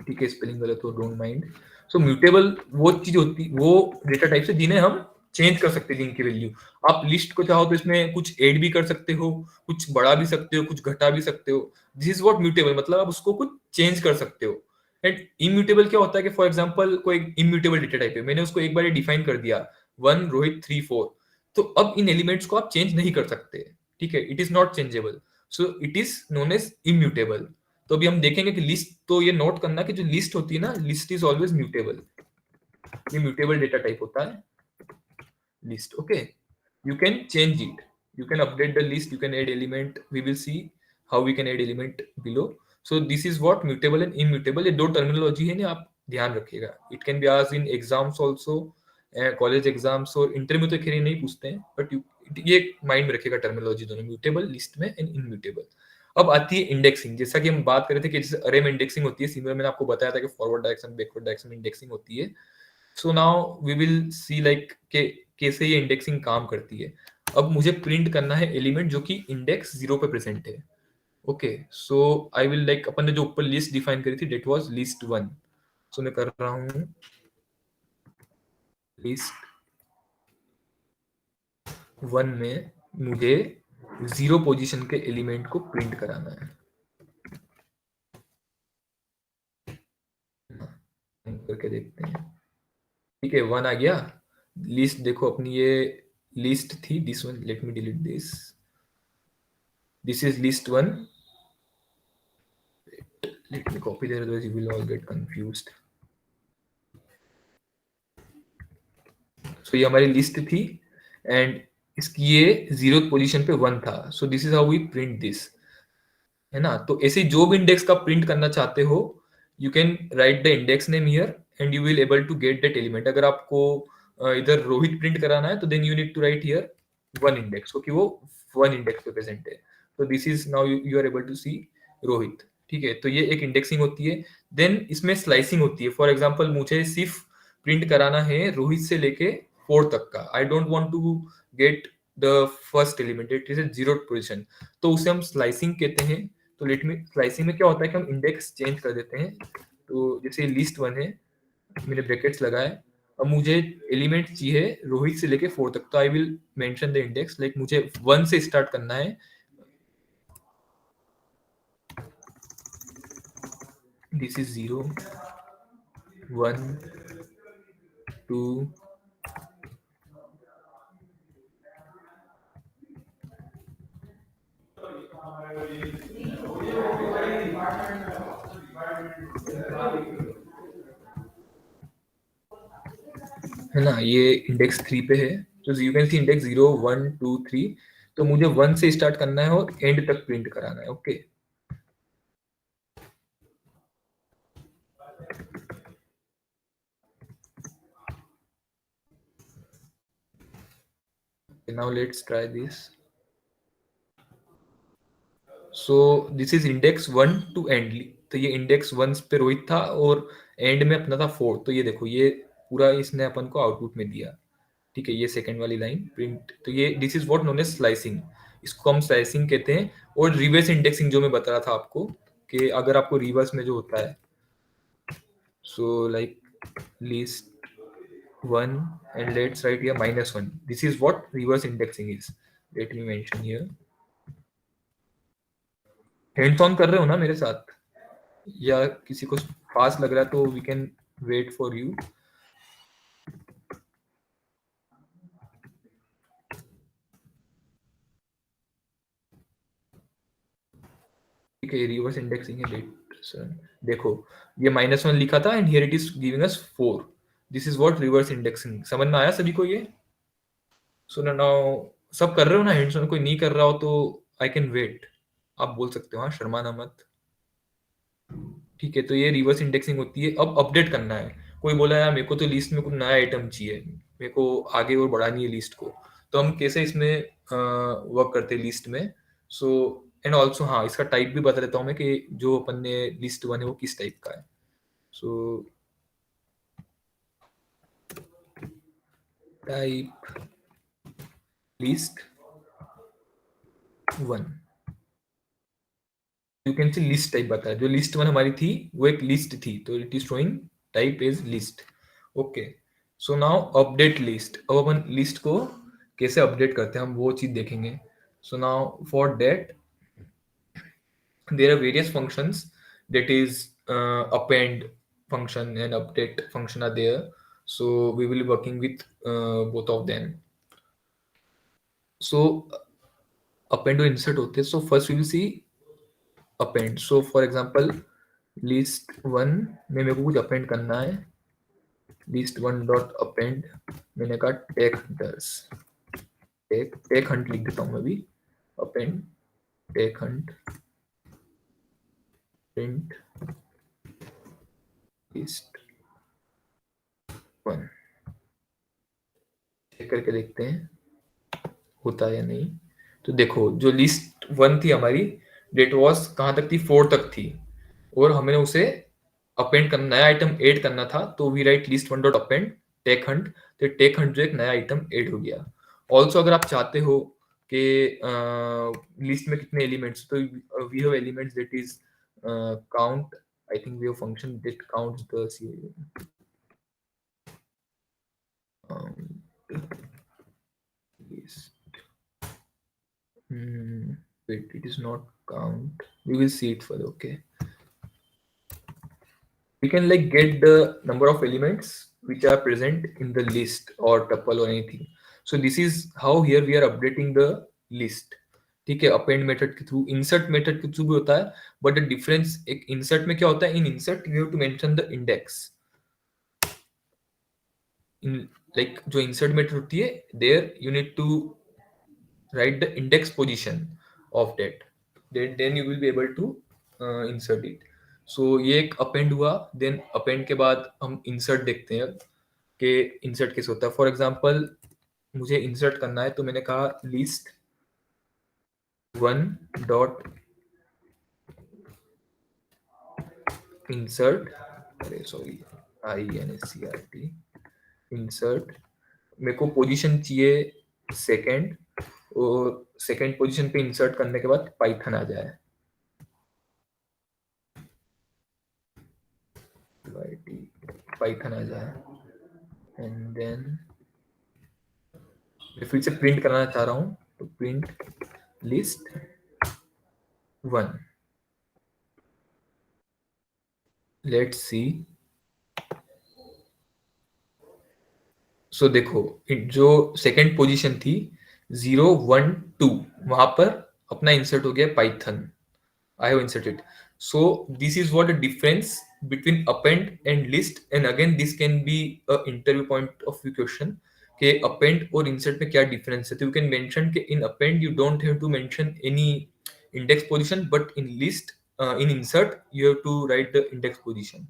ठीक है, स्पेलिंग गलत हो, डोंट माइंड। सो म्यूटेबल वो चीज होती, वो डेटा टाइप से जिन्हें हम चेंज कर सकते हैं जिनकी वैल्यू। आप लिस्ट को चाहो तो इसमें कुछ ऐड भी कर सकते हो, कुछ बढ़ा भी सकते हो, कुछ घटा भी सकते हो। दिस इज व्हाट म्यूटेबल, मतलब आप उसको कुछ चेंज कर सकते हो। एंड इम्यूटेबल क्या होता है कि फॉर एग्जांपल कोई इम्यूटेबल डेटा टाइप है, मैंने उसको एक बार डिफाइन कर दिया 1 रोहित 3 4, तो अब इन एलिमेंट्स को आप चेंज नहीं कर सकते, ठीक है, it is not changeable, so it is known as immutable. तो अभी हम देखेंगे कि लिस्ट, तो ये नोट करना कि जो लिस्ट होती है ना, लिस्ट इज ऑलवेज म्यूटेबल, ये म्यूटेबल डेटा टाइप होता है list. Okay, you can change it, you can update the list, you can add element, we will see how we can add element below. So this is what mutable and immutable, ये दो टर्मिनोलॉजी है ना, आप ध्यान रखिएगा। It can be asked in exams also, college exams और इंटरव्यू तो खैर नहीं पूछते हैं, बट ये माइंड में रखिएगा टर्मिनोलॉजी दोनों, म्यूटेबल लिस्ट में एंड इम्यूटेबल। अब आती है इंडेक्सिंग, जैसा कि हम बात कर रहे थे कि जैसे अरे में इंडेक्सिंग होती है, सिमिलर मैंने आपको बताया था कि forward direction backward direction indexing होती है। So now we will see like के कैसे ये इंडेक्सिंग काम करती है। अब मुझे प्रिंट करना है एलिमेंट जो कि इंडेक्स 0 पे प्रेजेंट है। Okay, so I will like, अपन ने जो ऊपर लिस्ट डिफाइन करी थी दैट वाज लिस्ट 1, सो मैं कर रहा हूं लिस्ट 1 में मुझे 0 पोजीशन के एलिमेंट को प्रिंट कराना है। करके देखते हैं, ठीक है, 1 आ गया। लिस्ट देखो अपनी, ये लिस्ट थी, this one, let me delete this, this is list 1, let me copy there, otherwise you will all get confused. So ये हमारी लिस्ट थी एंड इसकी ये 0th पोजीशन पे 1 था, so this is how we print this, है ना। तो ऐसे जो भी इंडेक्स का प्रिंट करना चाहते हो, you can write the index name here and you will able to get that element. अगर आपको इधर रोहित प्रिंट कराना है तो then you need to write here 1 index, क्योंकि वो 1 इंडेक्स पे प्रेजेंट है। तो this is now you are able to see Rohit, ठीक है। तो ये एक इंडेक्सिंग होती है। देन इसमें स्लाइसिंग होती है। फॉर एग्जाम्पल मुझे सिर्फ प्रिंट कराना है रोहित से लेके 4 तक का, I don't want to get the first element, it is a 0th position, तो उसे हम स्लाइसिंग कहते हैं। तो लेट मी, स्लाइसिंग में क्या होता है कि हम इंडेक्स चेंज कर देते हैं। तो जैसे लिस्ट 1 है, मैंने ब्रैकेट्स लगाए, अब मुझे एलिमेंट चाहिए रोहित से लेके 4 तक, तो I will mention the index, like मुझे 1 से स्टार्ट करना है, दिस इज 0 1 2 है ना, ये इंडेक्स 3 पे है, तो यू कैन सी इंडेक्स 0 1 2 3, तो मुझे 1 से स्टार्ट करना है और एंड तक प्रिंट कराना है। Okay, now let's try this. So this is index 1 to end, तो ये इंडेक्स 1 पे रोहित था और एंड में अपना था 4, तो ये देखो ये पूरा इसने अपन को आउटपुट में दिया, ठीक है। ये सेकंड वाली लाइन प्रिंट, तो ये this is what known as slicing, इसको हम स्लाइसिंग कहते हैं। और रिवर्स इंडेक्सिंग जो मैं बता रहा था आपको, कि अगर आपको रिवर्स में जो होता है, so like list 1 and let's write here -1, this is what reverse indexing is, let me mention here। Hands on कर रहे हो ना मेरे साथ, या किसी को फास्ट लग रहा है तो we can wait for you. ठीक है, रिवर्स इंडेक्सिंग है, देखो ये -1 लिखा था and here it is giving us 4, this is what reverse indexing. समझ में आया सभी को ये? सो नाउ सब कर रहे हो ना हैंड्स ऑन, कोई नहीं कर रहा हो तो आई कैन वेट, आप बोल सकते हो, हाँ शर्माना मत, ठीक है। तो ये रिवर्स इंडेक्सिंग होती है। अब अपडेट करना है, कोई बोला यार मेरे को तो लिस्ट में कुछ नया आइटम चाहिए, मेरे को आगे और बढ़ानी है लिस्ट को, तो हम कैसे इसमें वर्क करते हैं लिस्ट में। सो एंड ऑल्सो हाँ, इसका टाइप भी बता देता हूँ मैं कि जो अपन ने लिस्ट 1 है वो किस टाइप का है। So type list 1, you can C list type बताया, जो लिस्ट वन हमारी थी वो एक लिस्ट थी, तो it is showing type is list. Okay, so now update list. अब अपन लिस्ट को कैसे अपडेट करते हैं हम वो चीज देखेंगे। So now for that there are various functions, that is append function and update function are there, so we will be working with both of them. So append और insert होते हैं, so first we will see append. So for example list one में मेरे को कुछ append करना है, list वन डॉट append, मैंने कहा tag hunters, tag hunt लिख देता हूँ मैं भी, append tag hunt print list one, check करके देखते हैं होता है या नहीं। तो देखो जो लिस्ट वन थी हमारी, डेट वॉज कहाँ तक थी, 4 तक थी, और हमने उसे अपेंड करना, नया आइटम ऐड करना था, तो we write list one dot append tech hunt, तो टेक हंट जो एक नया आइटम ऐड हो गया। ऑल्सो अगर आप चाहते हो कि लिस्ट में कितने एलिमेंट्स, तो we have elements that is count, I think we have function that counts the list. Wait, it is not count. We will see it further. Okay. We can like get the number of elements which are present in the list or tuple or anything. So this is how here we are updating the list. ठीक है, अपेंड मेथड के थ्रू, इंसर्ट मेथड के थ्रू भी होता है, बट द डिफरेंस एक इंसर्ट में क्या होता है, in insert you have to mention the index, in like जो इंसर्ट मेथड होती है there you need to write the index position of that, then you will be able to insert it. So ये एक append हुआ, then append के बाद हम insert देखते हैं कि insert कैसे होता है। फॉर एग्जाम्पल मुझे insert करना है, तो मैंने कहा list वन डॉट insert, अरे सॉरी INSERT insert, मेरे को पोजीशन चाहिए सेकेंड, और सेकेंड पोजीशन पे इंसर्ट करने के बाद पाइथन आ जाए, पाइथन आ जाए, एंड देन मैं फिर से प्रिंट कराना चाह रहा हूं, तो print list one, let's see. So देखो जो सेकेंड पोजीशन थी 0 1 2, वहां पर अपना इंसर्ट हो गया Python, I have inserted. So this is what the difference between append and list, and again this can be a interview point of view question कि append और insert में क्या difference है। तो you can mention कि in append you don't have to mention any index position, but in list in insert you have to write the index position.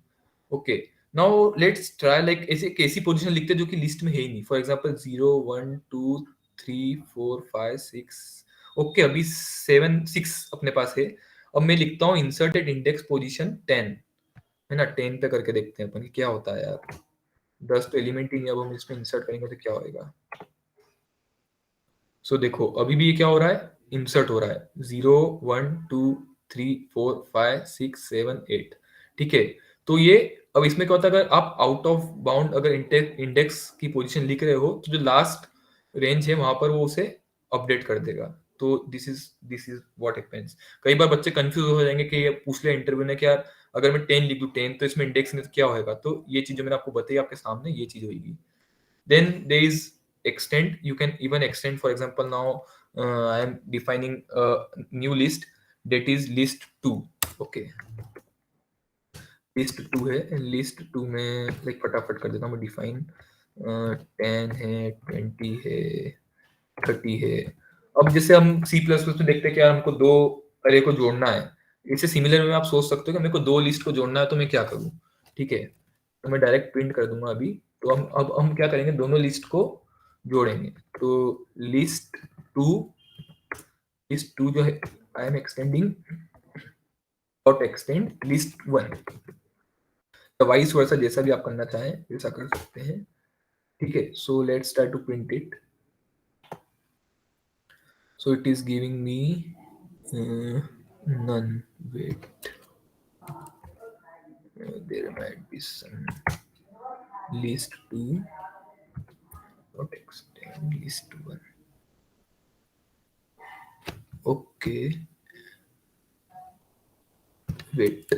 Okay, now let's try like ऐसे एक ऐसी पोजीशन लिखते हैं जो कि लिस्ट में है ही नहीं। फॉर एग्जांपल 0 1 2 3 4 5 6, ओके अभी 7 6 अपने पास है। अब मैं लिखता हूँ इंसर्ट एट इंडेक्स पोजीशन 10, है ना, 10 पे करके देखते हैं अपन क्या होता है यार। 10 तो एलिमेंट ही नहीं, अब हम इसमें इंसर्ट करेंगे तो क्या होएगा। सो देखो अभी भी ये क्या हो रहा है, इंसर्ट हो रहा है 0 1 2 3 4 5 6 7 8, ठीक है। तो ये अब इसमें क्या होता है, अगर आप आउट ऑफ बाउंड अगर इंडेक्स की पोजीशन लिख रहे हो, तो जो लास्ट रेंज है वहां पर वो उसे अपडेट कर देगा। तो दिस इज व्हाट हैपेंस। कई बार बच्चे कंफ्यूज हो जाएंगे कि ये पूछ लिया इंटरव्यू ने कि यार अगर मैं 10 लिख दूं 10 तो इसमें इंडेक्स नहीं तो क्या होएगा। तो ये चीज जो मैंने आपको बताई आपके सामने ये चीज होगी। Then there is extend, you can even extend, for example now I am defining a new list that is list 2, okay list 2 है, list 2 में like फटाफट कर देता हूँ मैं डिफाइन, 10 है 20 है 30 है। अब जैसे हम C++ में देखते हैं कि यार हमको दो अरे को जोड़ना है, इससे सिमिलर में आप सोच सकते हो कि मेरे को दो लिस्ट को जोड़ना है तो मैं क्या करूँ, ठीक है। तो मैं डायरेक्ट प्रिंट कर दूंगा अभी। तो हम क्या करेंगे, दोनों लिस्ट को जोड़ेंगे। तो लिस्ट टू जो है I am extending dot extend list one, vice versa जैसा भी आप करना चाहें वैसा कर सकते हैं, ठीक है। So let's try to print it. So it is giving me none. Wait, there might be some list 2, not extend list 1. Okay, wait.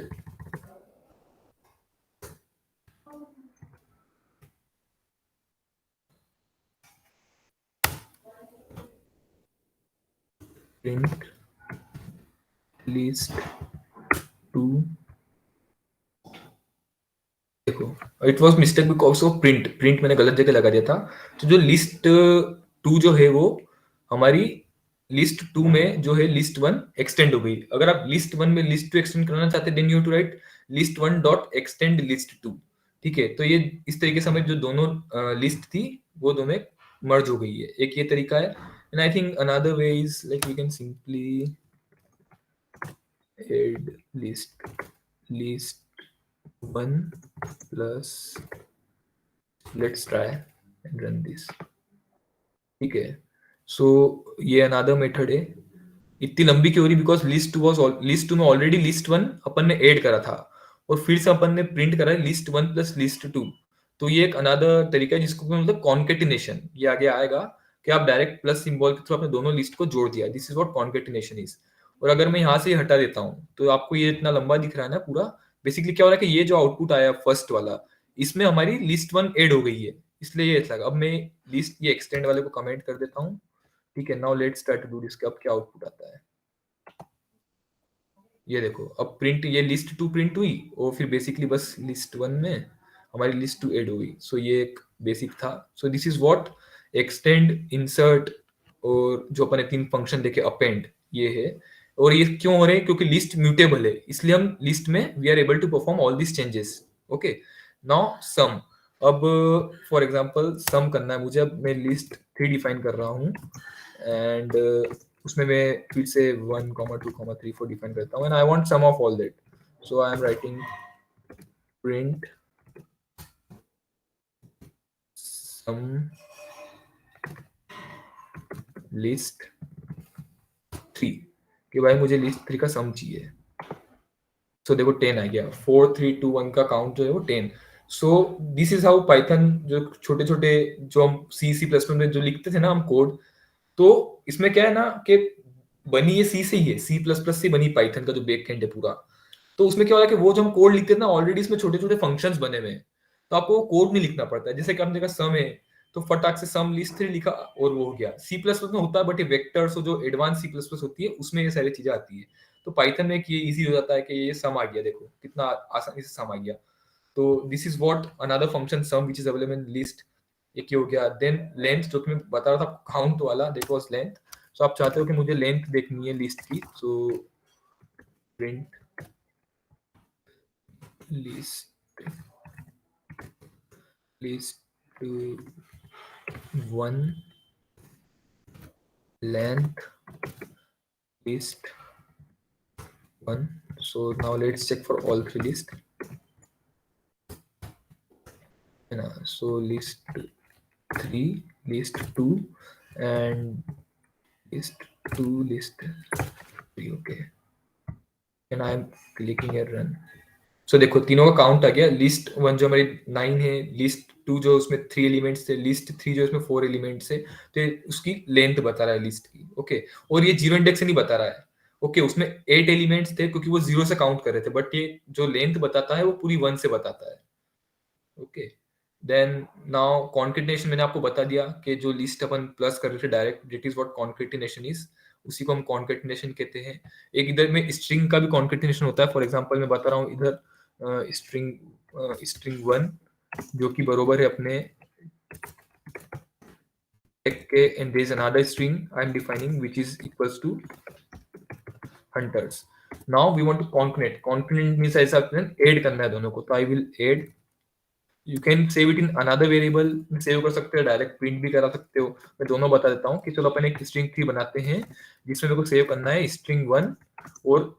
Print list 2. देखो, it was mistake because of print मैंने गलत जगह लगा दिया था। तो जो लिस्ट 2 जो है वो हमारी लिस्ट 2 में जो है लिस्ट 1 एक्सटेंड हो गई। अगर आप लिस्ट 1 में लिस्ट 2 एक्सटेंड करना चाहते हैं then you have to write list 1 dot extend list 2। ठीक है, तो ये इस तरीके से हमें जो दोनों लिस्ट थी वो दोनों में मर्ज हो गई है। एक ये तरीका है। And I think another way is like we can simply add list 1 plus let's try and run this। ठीक है, सो ये अनदर मेथड है। इतनी लंबी क्यों हो रही? बिकॉज लिस्ट 2 में ऑलरेडी लिस्ट 1 अपन ने ऐड करा था और फिर से अपन ने प्रिंट करा लिस्ट 1 प्लस लिस्ट 2। तो ये एक अनदर तरीका है जिसको मतलब कॉन्केटिनेशन, ये आगे आएगा कि आप डायरेक्ट प्लस सिंबल के थ्रू अपने दोनों लिस्ट को जोड़ दिया। This is what concatenation is. और अगर मैं यहाँ से हटा देता हूँ तो आपको ये इतना लंबा दिख रहा है ना पूरा। बेसिकली क्या हो रहा है कि ये जो आउटपुट आया फर्स्ट वाला, इसमें हमारी लिस्ट 1 ऐड हो गई है, इसलिए ये ऐसा। अब मैं लिस्ट ये एक्सटेंड वाले को कमेंट कर देता हूँ। ठीक है, now let's try to do this. अब क्या आउटपुट आता है ये देखो। अब प्रिंट ये लिस्ट 2 प्रिंट हुई और फिर बेसिकली बस लिस्ट 1 में हमारी लिस्ट 2 ऐड हुई। सो ये एक बेसिक था। So this is what extend, insert और जो अपने 3 फंक्शन देखे अपेंड, ये है। और ये क्यों हो रहे हैं? क्योंकि लिस्ट म्यूटेबल है, इसलिए हम लिस्ट में we are able to perform all this changes. Okay, now sum. अब फॉर एग्जांपल सम करना है मुझे। अब मैं लिस्ट 3 डिफाइन कर रहा हूँ एंड उसमें मैं फिर से 1, 2, 3, 4 डिफाइन करता हूँ and I want sum of all that. So I am writing print sum list 3 कि भाई मुझे लिस्ट 3 का सम चाहिए। सो देखो 10 आ गया। 4, 3, 2, 1 का काउंट जो है वो 10। सो दिस इज हाउ पाइथन, जो छोटे छोटे जो हम C++ में जो लिखते थे ना हम कोड, तो इसमें क्या है ना कि बनी ये सी से ही है, C++ से बनी पाइथन का जो बैकएंड है पूरा। तो उसमें क्या हो रहा है कि वो जो हम कोड लिखते हैं ना ऑलरेडी इसमें छोटे छोटे फंक्शंस बने हुए हैं, तो आपको कोड नहीं लिखना पड़ता है। जैसे कि आपने देखा सम है तो फटाक से सम लिस्ट 3 लिखा और वो हो गया। C++ में होता है बट ये वेक्टर्स और जो एडवांस C++ होती है उसमें ये सारी चीजें आती है। तो पाइथन में ये इजी हो जाता है कि ये सम आ गया, देखो कितना आसानी से सम आ गया। तो this is what another function sum which is available in list. एक ये हो गया। देन लेंथ, जो कि मैं बता रहा था काउंट वाला, दैट वाज लेंथ। सो आप चाहते हो कि मुझे लेंथ देखनी है लिस्ट की, so print list 1 length list 1. So now let's check for all 3 lists. So list 3, list 2 and list 2, list 3. Okay, and I'm clicking a run. So देखो तीनों का काउंट आ गया। लिस्ट 1 जो हमारी 9 है, लिस्ट 2 जो उसमें 3 एलिमेंट्स थे, लिस्ट 3 जो इसमें 4 एलिमेंट्स है, तो ये उसकी लेंथ बता रहा है लिस्ट की। ओके, और ये 0 इंडेक्स से नहीं बता रहा है। ओके, उसमें 8 एलिमेंट्स थे क्योंकि वो 0 से काउंट कर रहे थे, बट ये जो लेंथ बताता है वो पूरी 1 से बताता है। ओके, देन नाउ कॉन्केटिनेशन मैंने आपको बता दिया कि जो लिस्ट अपन प्लस कर रहे थे direct, that is what concatenation is. उसी को हम कॉन्केटिनेशन कहते हैं। एक इधर में स्ट्रिंग का भी कॉन्केटिनेशन होता है। फॉर एग्जांपल मैं बता रहा हूँ इधर स्ट्रिंग 1 जो कि बरोबर है अपने के, and there is another string I am defining which is equals to hunters. Now we want to concatenate. Concatenate means ऐसा ऐड करना है दोनों को, तो I will add. You can save it in another variable, save कर सकते हो, डायरेक्ट प्रिंट भी करा सकते हो। मैं दोनों बता देता हूँ कि चलो अपन एक स्ट्रिंग 3 बनाते हैं जिसमें मेरे को सेव करना है स्ट्रिंग 1 और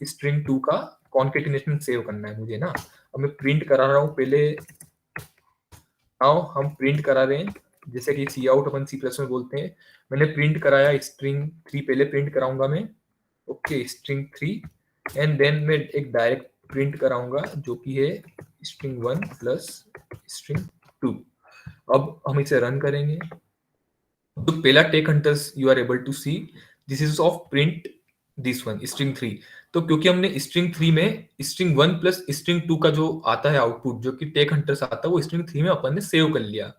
स्ट्रिंग 2 का कॉन्केटिनेशन सेव करना है मुझे ना। अब मैं प्रिंट करा रहा हूँ पहले। नाउ हम प्रिंट करा रहे हैं जैसे कि सी आउट अपन C++ में बोलते हैं। मैंने प्रिंट कराया स्ट्रिंग 3, पहले प्रिंट कराऊंगा मैं ओके स्ट्रिंग 3 एंड देन मैं एक डायरेक्ट प्रिंट कराऊंगा जो कि है स्ट्रिंग 1 प्लस स्ट्रिंग 2। अब हम इसे रन करेंगे तो पहला tech hunters you are able to see this is of print this one string 3। तो क्योंकि हमने स्ट्रिंग 3 में स्ट्रिंग 1 प्लस स्ट्रिंग 2 का जो आता है आउटपुट जो कि टेक हंटर्स आता है वो स्ट्रिंग 3 में अपन ने सेव कर लिया,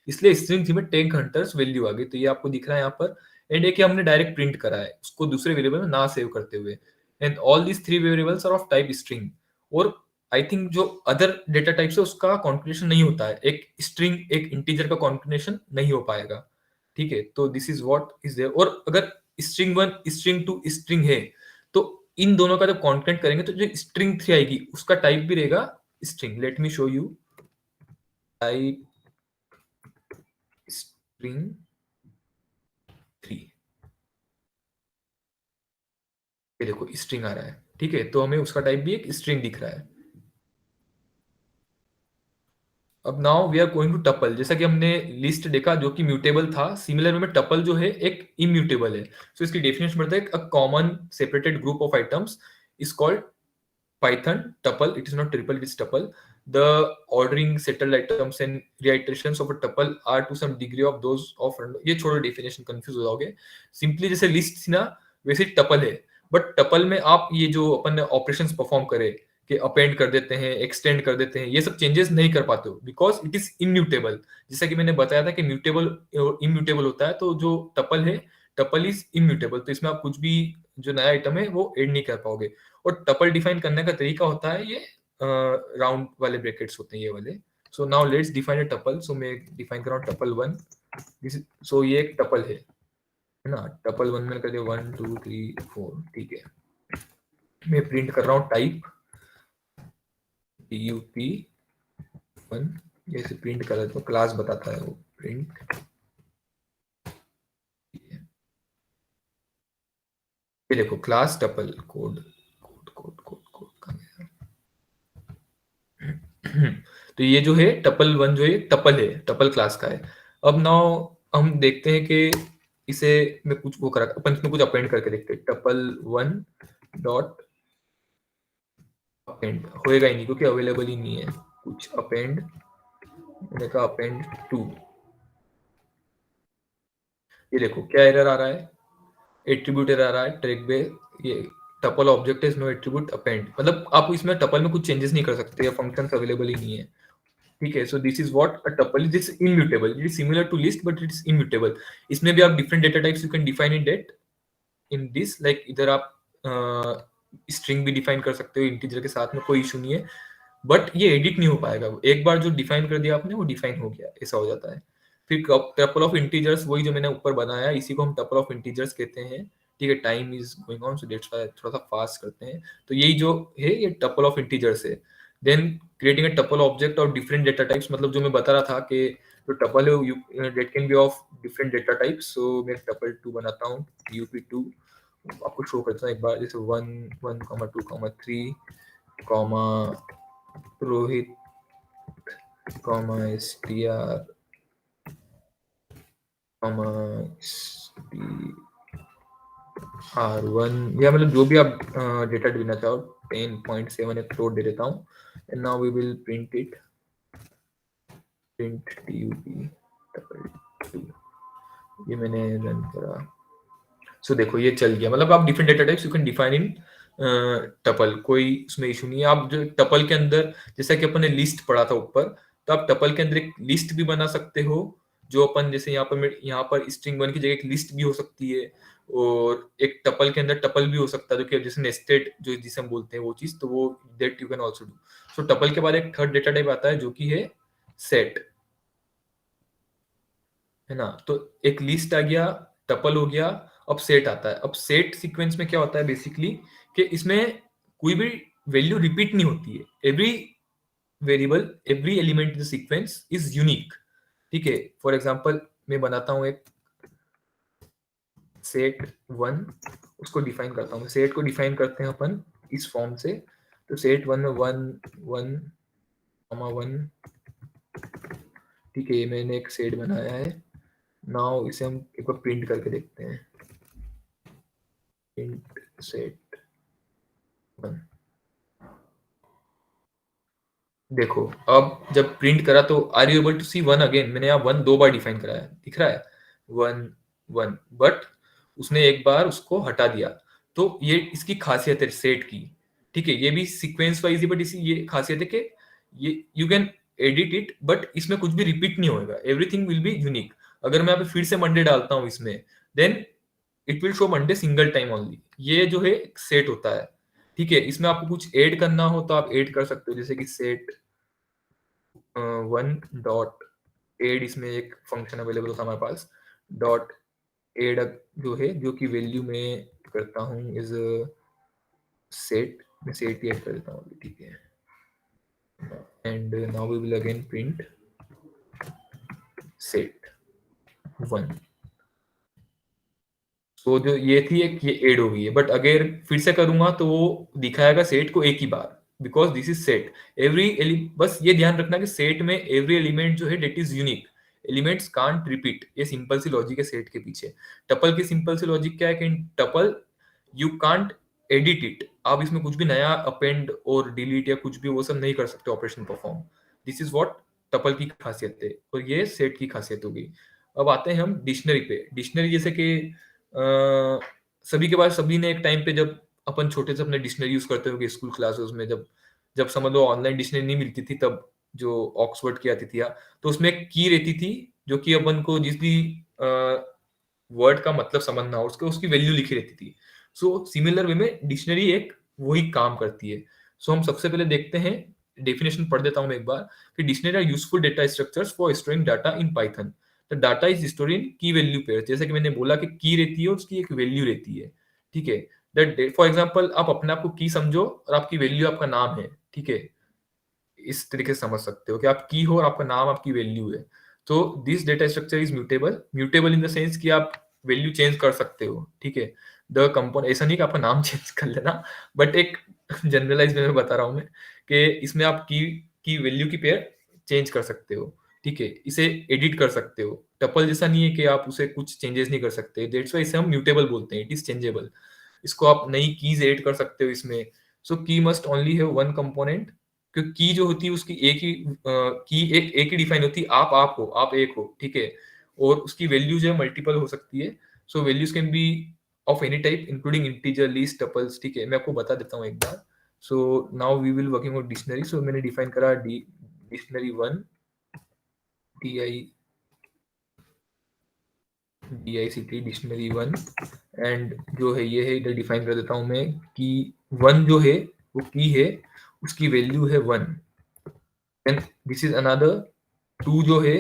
इसलिए स्ट्रिंग 3 में टेक हंटर्स वैल्यू आ गई। तो ये आपको दिख रहा है यहाँ पर एंड एक हमने डायरेक्ट प्रिंट करा है उसको दूसरे वेरिएबल में ना सेव करते हुए and all these 3 variables are of type string. और आई थिंक जो अदर डेटा टाइप से उसका कॉन्बिनेशन नहीं होता है, एक स्ट्रिंग एक इंटीजर का कॉन्बिनेशन नहीं हो पाएगा। ठीक है, तो this is what is there. और अगर स्ट्रिंग 1 स्ट्रिंग 2 स्ट्रिंग है तो इन दोनों का जब कॉन्करेंट करेंगे तो जो स्ट्रिंग 3 आएगी उसका टाइप भी रहेगा string. Let me show you type string 3। ये देखो स्ट्रिंग आ रहा है, ठीक है, तो हमें उसका टाइप भी एक स्ट्रिंग दिख रहा है। अब now we are going to tuple. जैसा कि हमने लिस्ट देखा जो कि म्यूटेबल था, सिमिलर में टपल जो है एक इम्यूटेबल है। सो इसकी डेफिनेशन बढ़ता है, a common separated group of items is called Python tuple. It is not triple, it is tuple. The ordering settled items and reiterations of a tuple are to some degree of those of ये छोड़ो डेफिनेशन कंफ्यूज हो जाओगे। सिंपली जैसे लिस्ट थी ना वैसे टपल है, बट टपल में आप ये जो अपन ऑपरेशंस परफॉर्म करे कि अपेंड कर देते हैं एक्सटेंड कर देते हैं ये सब चेंजेस नहीं कर पाते हो बिकॉज इट इज इम्यूटेबल। जैसा कि मैंने बताया था कि म्यूटेबल इम्यूटेबल होता है, तो जो टपल है टपल इज इम्यूटेबल, तो इसमें आप कुछ भी जो नया आइटम है वो ऐड नहीं कर पाओगे। और टपल डिफाइन करने का तरीका होता है ये राउंड वाले ब्रैकेट्स होते हैं ये वाले। So now let's define a tuple. So मैं डिफाइन कर रहा हूँ टपल 1। सो ये एक टपल है ना, टपल 1 में कर दिया 1 2 3 4, ठीक है। मैं प्रिंट कर रहा हूँ टाइप tup1, जैसे प्रिंट कर देता हूँ क्लास बताता है वो प्रिंट। ये देखो class tuple code code code code code का तो ये जो है टपल 1 जो है टपल है, टपल क्लास का है। अब नाउ हम देखते हैं कि इसे मैं कुछ वो करा अपन इसमें कुछ अपेंड करके देखते हैं। टपल 1 डॉट अपेंड होएगा ही नहीं क्योंकि अवेलेबल ही नहीं है कुछ अपेंड। मैंने कहा अपेंड 2, ये देखो क्या एरर आ रहा है, एट्रीब्यूट एरर आ रहा है ट्रैक बे। ये tuple object is no attribute append, मतलब आप इसमें टपल में कुछ चेंजेस नहीं कर सकते या फंक्शंस अवेलेबल ही नहीं है। ठीक है, so this is what a tuple is, this immutable, it is similar to list but it is immutable. इसमें भी आप different data types you can define in that in this, like इधर आप स्ट्रिंग भी डिफाइन कर सकते हो इंटीजर के साथ में, कोई इशू नहीं है, बट ये एडिट नहीं हो पाएगा। एक बार जो डिफाइन कर दिया आपने वो डिफाइन हो गया, ऐसा हो जाता है। फिर टपल ऑफ इंटीजर्स वही जो मैंने ऊपर बनाया इसी को हम टपल ऑफ इंटीजर्स कहते हैं। ठीक है, time is going on so that's why थोड़ा सा फास्ट करते हैं। तो यही जो है ये टपल ऑफ इंटीजर्स है। Then creating a tuple object और डिफरेंट डेटा टाइप्स, मतलब जो मैं बता रहा था कि जो टपल है that can be of different data types. So मैं टपल 2 बनाता हूँ up2, आपको शो करता हूँ एक बार, जैसे 1 1 2 3 रोहित str r1 या मतलब जो भी आप डेटा देना चाहो 10.7 एक फ्लोट दे देता हूँ and now we will print it, print tup2, ये मैंने रन करा। सो देखो ये चल गया, मतलब आप different data types you can define in tuple, कोई उसमें इशू नहीं है। आप जो टपल के अंदर जैसा कि अपन ने लिस्ट पढ़ा था ऊपर, तो आप टपल के अंदर एक लिस्ट भी बना सकते हो जो अपन जैसे यहाँ पर स्ट्रिंग 1 की जगह एक लिस्ट भी हो सकती है, और एक टपल के अंदर टपल भी हो सकता है जो कि जैसे नेस्टेड जो जिसे हम बोलते हैं वो चीज, तो वो that you can also do. So tuple के बाद एक थर्ड डेटा टाइप आता है जो कि है सेट, है ना। तो एक लिस्ट आ गया, टपल हो गया, अब सेट आता है। अब सेट सीक्वेंस में क्या होता है बेसिकली कि इसमें कोई भी वैल्यू रिपीट नहीं होती है, every variable every element in the sequence is unique. ठीक है, फॉर एग्जांपल मैं बनाता हूं एक सेट 1, उसको डिफाइन करता हूं। सेट को डिफाइन करते हैं अपन इस फॉर्म से, तो सेट 1 में 1 1 1, ठीक है, ये मैंने एक सेट बनाया है। नाउ इसे हम एक बार प्रिंट करके देखते हैं, प्रिंट सेट 1। देखो अब जब प्रिंट करा तो are you able to see 1 again? मैंने यहाँ 1 2 बार डिफाइन करा है, दिख रहा है 1 1, बट उसने एक बार उसको हटा दिया। तो ये इसकी खासियत है सेट की, ठीक है। ये भी सीक्वेंस वाइज ही, बट इसी ये खासियत है कि ये you can edit it, but इसमें कुछ भी रिपीट नहीं होगा, एवरीथिंग विल बी यूनिक। अगर मैं यहाँ पे फिर से मंडे डालता हूँ इसमें, then it will show Monday single time only. ये जो है सेट होता है, ठीक है। इसमें आपको कुछ ऐड करना हो तो आप ऐड कर सकते हो, जैसे कि सेट 1 डॉट एड, इसमें एक फंक्शन अवेलेबल होता है हमारे पास, डॉट एड जो है, जो कि वैल्यू में करता हूँ इज सेट, मैं सेट ही ऐड कर देता हूँ अभी, ठीक है। And now we will again print set 1। तो जो ये थी एक, ये ऐड हो गई है, बट अगर फिर से करूंगा तो वो दिखाएगा सेट को एक ही बार, because this is set every बस ये ध्यान रखना कि सेट में एवरी एलिमेंट जो है that is unique, elements can't repeat. ये सिंपल सी लॉजिक है सेट के पीछे। टपल की सिंपल सी लॉजिक क्या है कि tuple you can't edit it, आप इसमें कुछ भी नया अपेंड और डिलीट या कुछ भी वो सब नहीं कर सकते operation perform. This is what tuple की खासियत है, और ये सेट की खासियत होगी। अब आते हैं हम डिक्शनरी पे। डिक्शनरी जैसे कि सभी के पास, सभी ने एक टाइम पे, जब अपन छोटे से अपने डिक्शनरी यूज करते हो स्कूल क्लासेस में, जब जब समझ लो ऑनलाइन डिक्शनरी नहीं मिलती थी, तब जो ऑक्सफोर्ड की आती थी, तो उसमें एक की रहती थी, जो कि अपन को जिस भी वर्ड का मतलब समझना हो उसके उसकी वैल्यू लिखी रहती थी। सो सिमिलर वे में डिक्शनरी एक वही काम करती है। सो हम सबसे पहले देखते हैं, डेफिनेशन पढ़ देता हूं मैं एक बार, कि dictionary are useful data structures for storing data in Python. The data is stored in key value pair. जैसे कि मैंने बोला कि की रहती है और उसकी एक वैल्यू रहती है, ठीक है। दैट फॉर एग्जांपल आप अपने आप को की समझो और आपकी वैल्यू आपका नाम है, ठीक है। इस तरीके से समझ सकते हो कि आप की हो और आपका नाम आपकी वैल्यू है। तो this data structure is mutable, mutable in the sense कि आप वैल्यू चेंज कर सकते हो, ठीक है। द कंपोनेंट, ऐसा नहीं कि आपका नाम चेंज कर लेना, बट एक जनरलाइज में बता रहा हूं मैं कि इसमें आप की वैल्यू की पेयर चेंज कर सकते हो, ठीक है। इसे एडिट कर सकते हो। टपल जैसा नहीं है कि आप उसे कुछ चेंजेस नहीं कर सकते, दैट्स व्हाई इसे हम म्यूटेबल बोलते हैं, इट इज चेंजेबल। इसको आप नई कीज ऐड कर सकते हो इसमें। सो की must only have one component, क्योंकि की जो होती है उसकी एक ही की एक ही डिफाइन होती है, आप हो, आप एक हो, ठीक है। और उसकी वैल्यू जो है मल्टीपल हो सकती है। So values can be of any type including integer, list, tuples, ठीक है। मैं आपको बता देता हूँ एक बार। So now we will working on dictionary. So मैंने डिफाइन करा डिक्शनरी 1, DICT डिक्शनरी 1, एंड जो है ये है, इधर डिफाइन कर देता हूं मैं कि 1 जो है वो की है, उसकी वैल्यू है 1, एंड दिस इज अनदर 2 जो है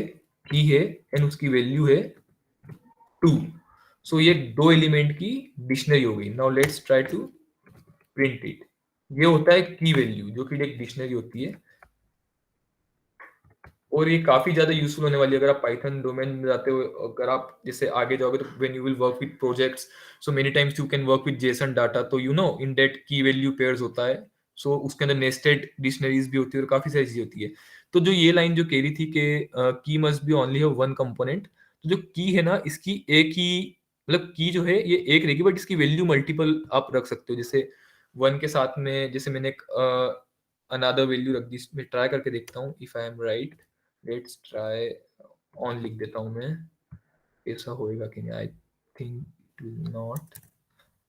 की है एंड उसकी वैल्यू है 2। सो ये दो एलिमेंट की डिक्शनरी हो गई। Now let's try to print it. ये होता है की वैल्यू, जो कि एक डिक्शनरी होती है, और ये काफी ज्यादा यूजफुल होने वाली है अगर आप पाइथन डोमेन में जाते हो। अगर आप जैसे आगे जाओगे तो when you will work with projects, so many times you can work with Jason data, तो यू नो इन दैट की वैल्यू पेयर्स होता है। सो उसके अंदर नेस्टेड डिक्शनरीज भी होती है और काफी सारी चीजें होती है। तो जो ये लाइन जो कह रही थी कि की must be only have one component, तो जो की है ना, इसकी एक ही, मतलब की जो है ये एक रहेगी, बट इसकी वैल्यू मल्टीपल आप रख सकते हो। जैसे 1 के साथ में, जैसे मैंने एक अनदर वैल्यू रख दी, मैं ट्राई करके देखता हूँ if I am right. Let's try on लिख देता हूं मैं, ऐसा होएगा कि नहीं, I think it will not.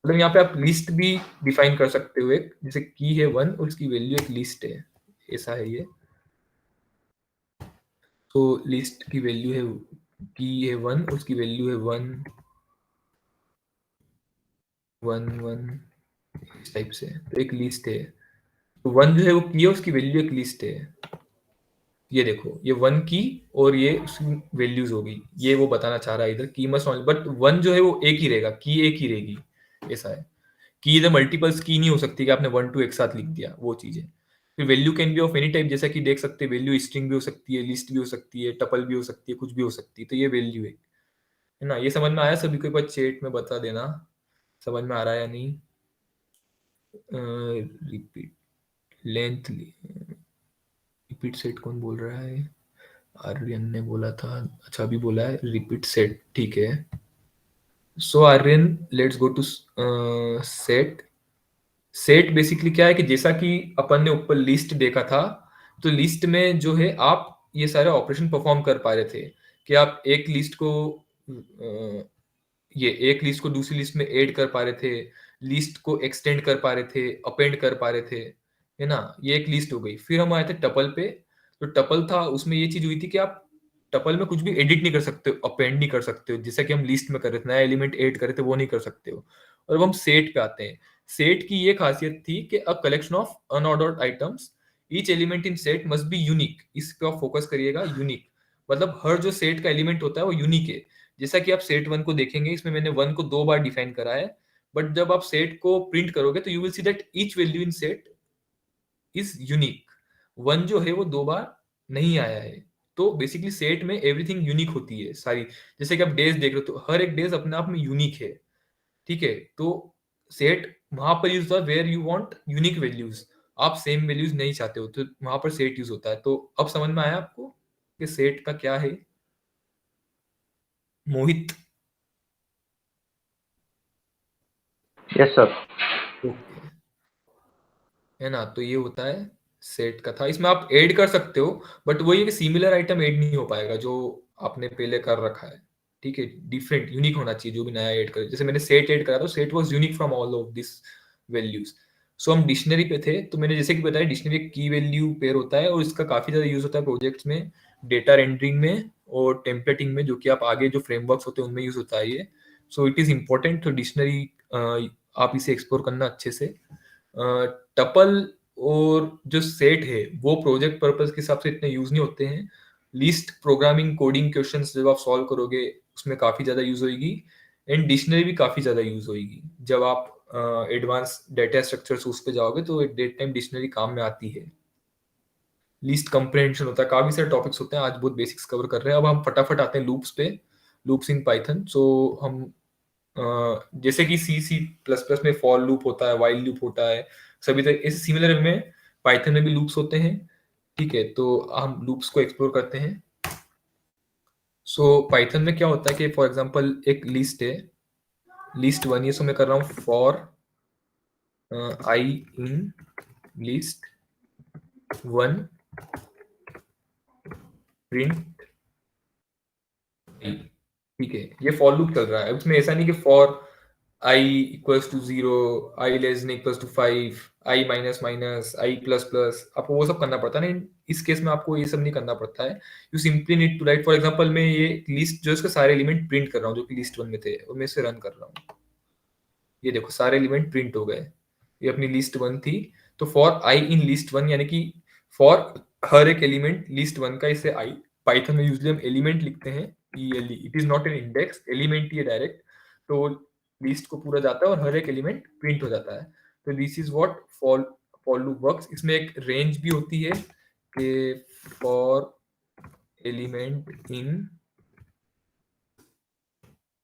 मतलब यहाँ पे आप लिस्ट भी डिफाइन कर सकते हो, एक जैसे की है 1 और इसकी वैल्यू एक लिस्ट है, ऐसा है ये। तो लिस्ट की वैल्यू है, की है 1, उसकी वैल्यू है 1 1 1, इस टाइप से। तो एक लिस्ट है, तो 1 जो है वो की है, उसकी वैल्यू एक लिस्ट है। ये देखो, ये 1 की और ये उसकी वैल्यूज होगी, ये वो बताना चाह रहा है इधर की मस्ट, बट 1 जो है वो एक ही रहेगा, की एक ही रहेगी, ऐसा है। की इधर मल्टीपल्स की नहीं हो सकती कि आपने 1 2 एक साथ लिख दिया, वो चीज है। फिर value can be of any type, जैसा कि देख सकते हैं वैल्यू स्ट्रिंग भी हो सकती है, लिस्ट भी हो सकती है, टपल भी हो सकती है, कुछ भी हो सकती है। तो ये वैल्यू है ना। ये समझ में आया सभी को? एक बार चैट में बता देना समझ में आ रहा है या नहीं। रिपीट लेंथ, रिपीट सेट कौन बोल रहा है? आर्यन ने बोला था, अच्छा अभी बोला है रिपीट सेट, ठीक है। So Aryan, let's go to set. Set basically क्या है कि जैसा कि अपन ने ऊपर लिस्ट देखा था, तो लिस्ट में जो है आप ये सारे ऑपरेशन परफॉर्म कर पा रहे थे कि आप एक लिस्ट को ये एक लिस्ट को दूसरी लिस्ट में ऐड कर पा रहे थे, लिस्ट को एक्सटेंड कर पा रहे थे, अपेंड कर पा रहे थे, है ना। ये एक लिस्ट हो गई। फिर हम आए थे टपल पे। तो टपल था, उसमें ये चीज हुई थी कि आप टपल में कुछ भी एडिट नहीं कर सकते हो, अपेंड नहीं कर सकते हो, जैसा कि हम लिस्ट में कर रहे थे, नया एलिमेंट ऐड कर रहे थे, वो नहीं कर सकते हो। और अब हम सेट पे आते हैं। सेट की ये खासियत थी कि अ collection of unordered items, each element in set must be unique. इस पे आप फोकस करिएगा, यूनिक मतलब हर जो सेट का एलिमेंट होता है वो यूनिक है। जैसा कि आप सेट वन को देखेंगे, इसमें मैंने वन को 2 बार डिफाइन करा है, बट जब आप सेट को प्रिंट करोगे तो you will see that each value in set is unique. One जो है वो 2 बार नहीं आया है। तो बेसिकली सेट में एवरीथिंग यूनिक होती है सारी। जैसे कि आप डेज देख रहे हो, तो हर एक डेज अपने आप में यूनिक है, ठीक है। तो सेट वहां पर यूज होता है where you want unique values, आप सेम वैल्यूज नहीं चाहते हो, तो वहां पर सेट यूज होता है। तो अब समझ में आया आपको कि सेट का क्या है, मोहित? Yes, sir. ओके, है ना। तो ये होता है सेट का था। इसमें आप ऐड कर सकते हो, बट वही है कि सिमिलर आइटम ऐड नहीं हो पाएगा जो आपने पहले कर रखा है, ठीक है। डिफरेंट यूनिक होना चाहिए जो भी नया ऐड करे। जैसे मैंने सेट ऐड करा तो set was unique from all of this values. So हम डिक्शनरी पे थे, तो मैंने जैसे कि बताया डिक्शनरी एक की वैल्यू पेयर होता है, और इसका काफी ज्यादा यूज होता है प्रोजेक्ट्स में, डेटा रेंडरिंग में और टेम्पलेटिंग में, जो कि आप आगे जो फ्रेमवर्क्स होते हैं उनमें यूज होता है ये। सो इट इज इंपॉर्टेंट। तो डिक्शनरी आप इसे एक्सप्लोर करना अच्छे से। टपल और जो सेट है वो प्रोजेक्ट पर्पस के हिसाब से इतने यूज नहीं होते हैं। लिस्ट प्रोग्रामिंग कोडिंग क्वेश्चंस जब आप सॉल्व करोगे उसमें काफी ज्यादा यूज होगी, एंड डिक्शनरी भी काफी ज्यादा यूज होगी। जब आप एडवांस डेटा स्ट्रक्चर्स उस पे जाओगे तो एट दैट टाइम डिक्शनरी काम में आती है। लिस्ट कंप्रेहेंशन होता है, काफी सारे टॉपिक्स होते हैं। आज बहुत बेसिक्स कवर कर रहे हैं। अब हम फटाफट आते हैं लूप्स पे, लूप्स इन पाइथन। सो हम जैसे कि सी सी प्लस प्लस में फॉर लूप होता है, वाइल लूप होता है, सभी तरह इस सिमिलर में पाइथन में भी लूप्स होते हैं, ठीक है। तो हम लूप्स को एक्सप्लोर करते हैं। सो पाइथन में क्या होता है कि फॉर एग्जांपल एक लिस्ट है, लिस्ट वन, ये सो मैं कर रहा हूँ for I in list one print, ठीक है। ये फॉर लूप चल रहा है। उसमें ऐसा नहीं कि for i equals to 0, i less than equals to 5, i minus minus, i plus plus, आपको वो सब करना पड़ता है। नहीं, इस केस में आपको ये सब नहीं करना पड़ता है। You simply need to write, for example मैं ये लिस्ट जो इसके सारे एलिमेंट प्रिंट कर रहा हूँ जो कि लिस्ट वन में थे, और मैं इसे रन कर रहा हूँ। ये देखो सारे एलिमेंट प्रिंट हो गए। ये अपनी लिस्ट वन थी। तो for I in list one, यानी कि फॉर हर एक एलिमेंट लिस्ट वन का, इसे आई पाइथन में यूजली हम एलिमेंट लिखते हैं, ELE, it is not an index, element ही है डायरेक्ट। तो लिस्ट को पूरा जाता है और हर एक एलिमेंट प्रिंट हो जाता है। तो this is what for loop works. इसमें एक रेंज भी होती है कि for element in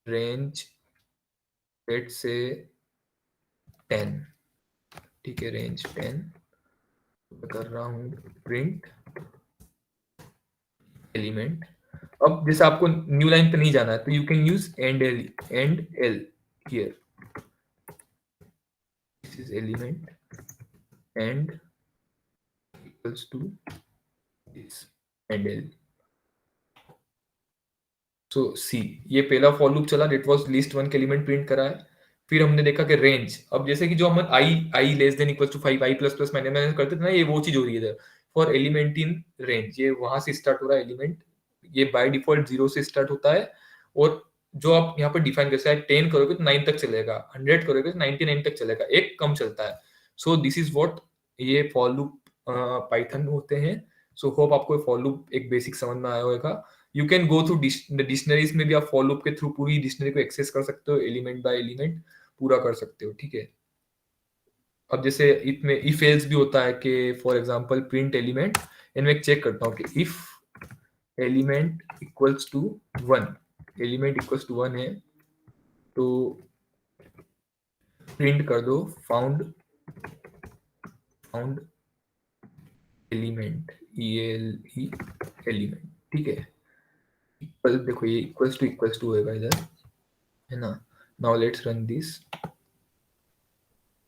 range let say 10, ठीक है, रेंज 10 कर रहा हूँ प्रिंट एलिमेंट। अब जैसे आपको न्यू लाइन पे नहीं जाना है तो you can use end L here. This is element end equals to this end L. So see, ये पहला फॉर लूप चला, इट वाज लिस्ट वन के एलिमेंट प्रिंट करा है। फिर हमने देखा कि रेंज, अब जैसे कि जो हम I less than equals to 5, I plus plus minus करते थे ना, ये वो चीज हो रही है इधर। फॉर एलिमेंट इन रेंज, ये वहां से स्टार्ट हो रहा है एलिमेंट, ये बाय डिफॉल्ट 0 से स्टार्ट होता है। और जो आप यहाँ पर डिफाइन कर सकते हैं, 10 करोगे तो 9 तक चलेगा, 100 करोगे तो 99 तक चलेगा, एक कम चलता है। सो दिस इज व्हाट ये फॉर लूप पाइथन होते हैं। सो होप आपको फॉर लूप एक बेसिक समझ में आया होगा। You can go through dictionaries में भी, आप फॉर लूप के थ्रू पूरी डिक्शनरी को एक्सेस कर सकते हो, एलिमेंट बाय एलिमेंट पूरा कर सकते हो, ठीक है। अब जैसे इसमें इफ एल्स भी होता है कि फॉर एग्जांपल प्रिंट एलिमेंट, इनमें एक चेक करता हूँ कि if element equals to 1, element equals to 1 है तो प्रिंट कर दो फाउंड एलिमेंट, ELE एलिमेंट, ठीक है। इक्वल, देखो ये इक्वल्स टू होएगा इधर, है ना। Now let's run this.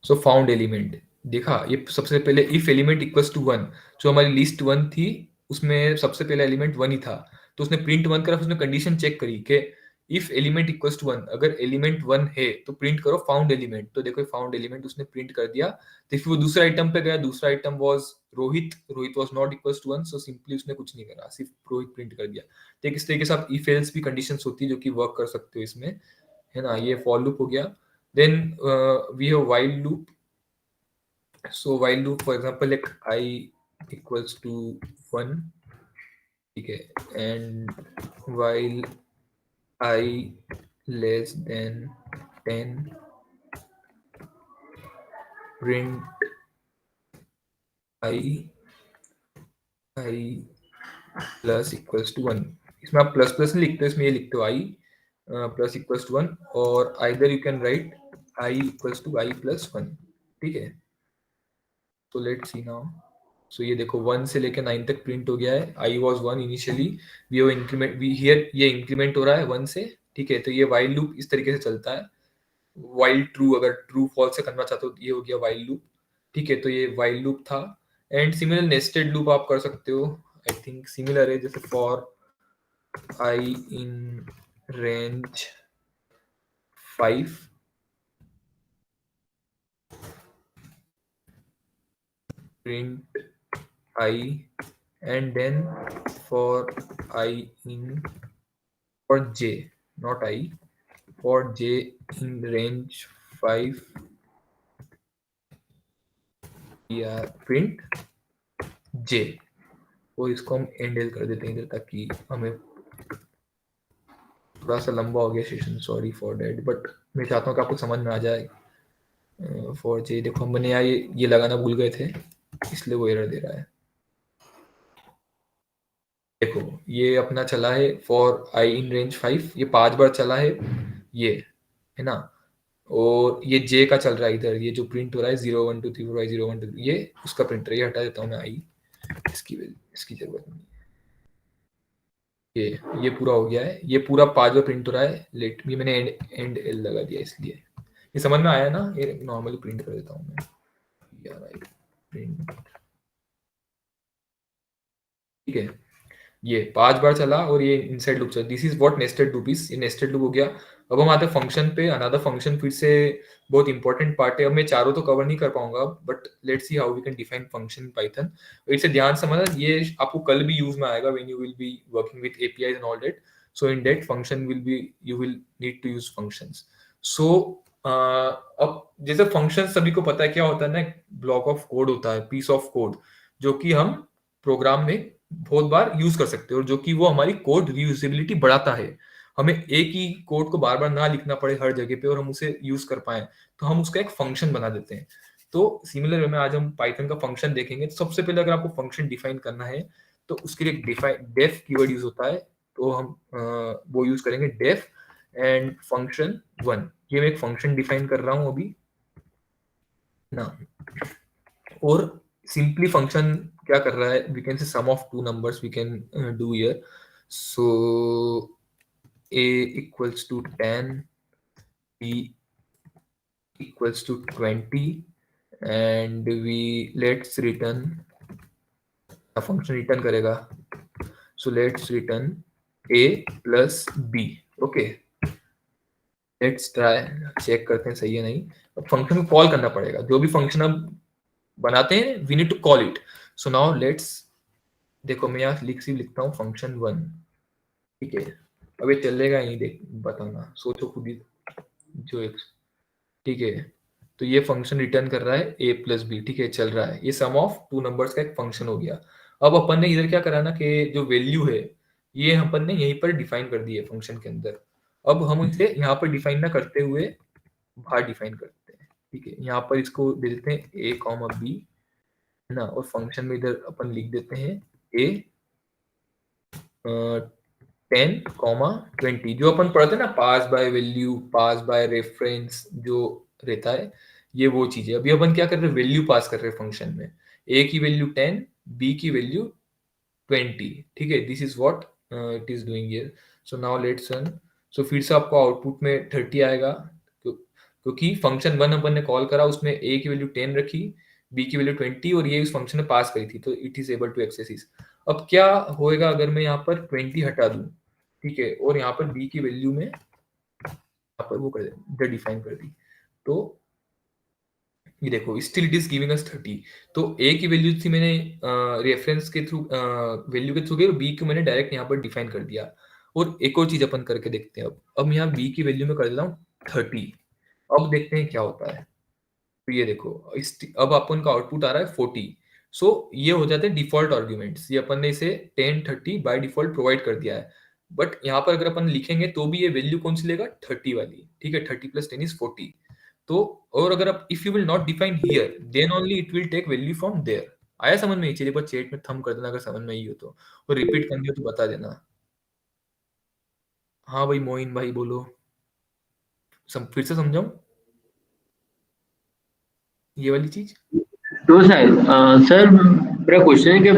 So found element देखा, ये सबसे पहले इफ एलिमेंट इक्वल्स टू 1, जो हमारी लिस्ट 1 थी उसमें सबसे पहले एलिमेंट 1 ही था, तो उसने प्रिंट 1 करा, उसने कंडीशन चेक करी कि इफ एलिमेंट इक्वल्स टू 1, अगर एलिमेंट 1 है तो प्रिंट करो फाउंड एलिमेंट. तो देखो फाउंड एलिमेंट उसने प्रिंट कर दिया. तो फिर वो दूसरे आइटम पे गया, दूसरा item was Rohit. Rohit was not equals to 1, so simply उसने कुछ नहीं करा, सिर्फ रोहित प्रिंट कर दिया. तो इस तरीके से आप इफ एल्स भी कंडीशंस होती है जो कि वर्क कर सकते हो इसमें, है ना. ये फॉर लूप हो गया. Then we have while loop. So while loop, for example, like I equals to 1, ठीक है, and while I less than 10, print I plus equals to 1. इसमें आप प्लस प्लस नहीं लिखते, इसमें ये लिखते हो I plus equals to 1, और either you can write I equals to I plus 1. ठीक है. So let's see now. So ये देखो 1 से लेकर 9 तक प्रिंट हो गया है. I was 1 initially, we have increment, we here ये इंक्रीमेंट हो रहा है 1 से. ठीक है, तो ये while लूप इस तरीके से चलता है. while ट्रू, अगर ट्रू फॉल्स से करना चाहते हो तो ये हो गया while लूप. ठीक है, तो ये while लूप था. एंड सिमिलर नेस्टेड लूप आप कर सकते हो. आई थिंक सिमिलर है, जैसे for I in range 5, print I, and then for I in, for j, not I, for j in range 5, we are print j. और इसको हम एंड कर देते हैं इधर, ताकि हमें, थोड़ा सा लंबा हो गया session, sorry for that, but मैं चाहता हूँ कि आपको समझ में आ जाए. फॉर जे देखो हमने यहाँ ये लगाना भूल गए थे, इसलिए वो एरर दे रहा है. देखो ये अपना चला है फॉर आई इन रेंज 5, ये 5 बार चला है, ये है ना. और ये जे का चल रहा है इधर, ये जो प्रिंट हो रहा है 0 1 2 3 4 5 0 1 2 3, ये उसका प्रिंटर है. ये हटा देता हूँ मैं आई, इसकी जरूरत नहीं. ये पूरा हो गया है, ये पूरा 5 बार प्रिंट हो रहा है. लेट मी, मैंने एंड एल लगा दिया इसलिए. ये समझ में आया ना. ये नॉर्मली प्रिंट कर देता हूँ मैं यार, आई प्रिंट. ठीक है, ये 5 बार चला और ये इनसाइड लूप चला. This is what nested loop is. ये नेस्टेड लूप हो गया. अब हम आते हैं फंक्शन पे. अनदर फंक्शन फिर से बहुत इंपॉर्टेंट पार्ट है. अब मैं चारों तो कवर नहीं कर पाऊंगा, but let's see how we can define function in Python. इसे ध्यान से समझना, ये आपको कल भी यूज में आएगा when you will be working with APIs and all that. So in that function will be, you will need to use functions. So अब जैसे फंक्शन सभी को पता है क्या होता है ना, ब्लॉक ऑफ कोड होता है, पीस ऑफ कोड, जो कि हम प्रोग्राम में बहुत बार यूज कर सकते हैं, और जो कि वो हमारी कोड रीयूजेबिलिटी बढ़ाता है. हमें एक ही कोड को बार बार ना लिखना पड़े हर जगह पे, और हम उसे यूज कर पाए, तो हम उसका एक फंक्शन बना देते हैं. तो सिमिलर वे में आज हम पाइथन का फंक्शन देखेंगे. तो सबसे पहले अगर आपको फंक्शन डिफाइन करना है तो उसके लिए डेफ कीवर्ड यूज होता है. तो हम वो यूज करेंगे डेफ एंड फंक्शन 1. ये मैं एक फंक्शन डिफाइन कर रहा हूं अभी ना. और सिंपली फंक्शन क्या कर रहा है, we can say sum of two numbers we can do here. So a equals to 10, b equals to 20, and we let's return, a function return करेगा. so let's return a plus b. okay, let's try, check करते हैं सही है नहीं. अब फंक्शन को कॉल करना पड़ेगा. जो भी फंक्शन हम बनाते हैं we need to call it. So now let's, देखो मैं यहाँ लिखता हूँ फंक्शन 1. ठीक है, अब ये चलेगा ही नहीं, देख बताना, सोचो खुद ही जो एक. ठीक है, तो ये फंक्शन रिटर्न कर रहा है a प्लस बी. ठीक है, चल रहा है. ये सम ऑफ टू नंबर्स का एक फंक्शन हो गया. अब अपन ने इधर क्या करा ना, कि जो वैल्यू है ये अपन ने यहीं पर डिफाइन कर दी है फंक्शन के अंदर. अब हम इसे यहाँ पर डिफाइन ना करते हुए बाहर डिफाइन करते हैं. ठीक है, यहाँ पर इसको दे देते हैं a कॉमा b, है ना. और फंक्शन में इधर अपन लिख देते हैं a 10 कॉमा 20. जो अपन पढ़ते हैं ना, pass by value, pass by reference जो रहता है, ये वो चीज है. अभी अपन क्या कर रहे हैं, वैल्यू पास कर रहे हैं फंक्शन में. a की वैल्यू 10, b की वैल्यू 20. ठीक है, this is what it is doing here. So now let's run. So फिर से आपको आउटपुट में 30 आएगा. क्योंकि फंक्शन 1 अपन ने कॉल करा, उसमें a की वैल्यू 10 रखी, b की वैल्यू 20 और ये उस फंक्शन में पास करी थी, तो it is able to access इस। अब क्या होएगा अगर मैं यहाँ पर 20 हटा दूं, ठीक है, और यहाँ पर b की वैल्यू में यहाँ पर वो कर दे, डिफाइन कर दी, तो ये देखो still it is giving us 30। तो a की वैल्यू थी मैंने रेफरेंस के थ्रू, वैल्यू के थ्रू गई, और b को मैंने डायरेक्ट यहाँ पर डिफाइन कर दिया। और एक और चीज अपन करके देखते हैं। अब यहाँ b की वैल्यू में कर देता हूँ 30। अब देखते हैं क्या होता है। तो ये देखो अब अपन का आउटपुट आ रहा है 40। सो ये हो जाते हैं डिफॉल्ट आर्ग्यूमेंट्स, ये अपन ने इसे 10 30 बाय डिफॉल्ट प्रोवाइड कर दिया है। बट यहाँ पर अगर अपन लिखेंगे तो भी ये वैल्यू कौन सी लेगा, 30 वाली, ठीक है, 30 + 10 = 40। तो और अगर आप if you will not define here then only it will take value from there. आया समझ में? चलिए बस चैट में थंब कर देना अगर समझ में आई हो तो, और रिपीट करनी हो तो बता देना। हाँ भाई मोइन भाई बोलो, फिर से समझाऊं ये वाली चीज? तो सर मेरा क्वेश्चन है कि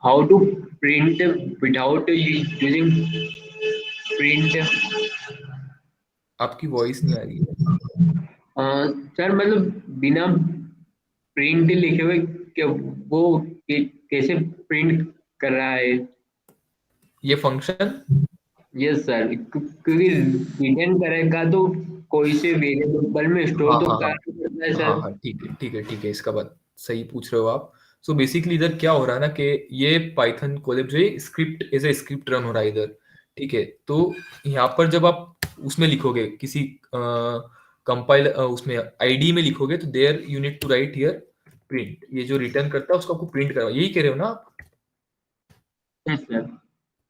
how to print without using print. आपकी वॉइस नहीं आ रही है। सर मतलब बिना प्रिंट लिखे हुए क्या वो कैसे प्रिंट कर रहा है? ये फंक्शन, यस सर, क्योंकि रिटर्न करेगा तो कोई से वेरिएबल में स्टोर हाँ तो हाँ हाँ करना है हाँ सर। हाँ, ठीक है ठीक है ठीक है, इसका बात सही पूछ रहे हो आप। सो बेसिकली इधर क्या हो रहा है ना कि ये पाइथन कोलैब जो है script as a script run हो रहा है इधर, ठीक है। तो यहाँ पर जब आप उसमें लिखोगे किसी कंपाइल उसमें आईडी में लिखोगे, तो there you need to write here print, ये जो रिटर्न करता है उसको आपको प्रिंट करवा, यही कह रहे हो ना आप? Yes sir.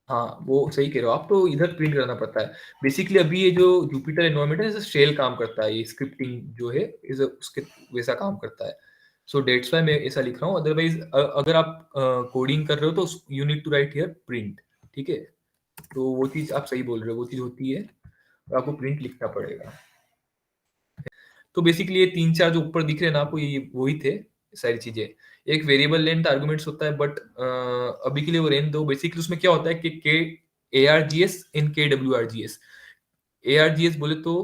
हाँ वो सही कह रहे हो आप, तो इधर प्रिंट करना पड़ता है। बेसिकली अभी ये जो जुपिटर एनवायरनमेंट है जैसे शेल काम करता है, ये स्क्रिप्टिंग जो है इस उसके वैसा काम करता है। सो डेट्स वाई मैं ऐसा लिख रहा हूँ। अदरवाइज अगर आप कोडिंग कर रहे हो तो you need to write here print, ठीक है। तो वो चीज आप सही बोल रहे हो, वो चीज होती है, तो आपको प्रिंट लिखना पड़ेगा। तो बेसिकली ये 3 4 जो ऊपर दिख रहे हैं ना आपको, ये वही थे सारी चीजें। एक वेरिएबल लेंथ आर्गुमेंट्स होता है, बट अभी के लिए वो रहने दो। बेसिकली उसमें क्या होता है कि के ARGS इन KWRGS। ARGS बोले तो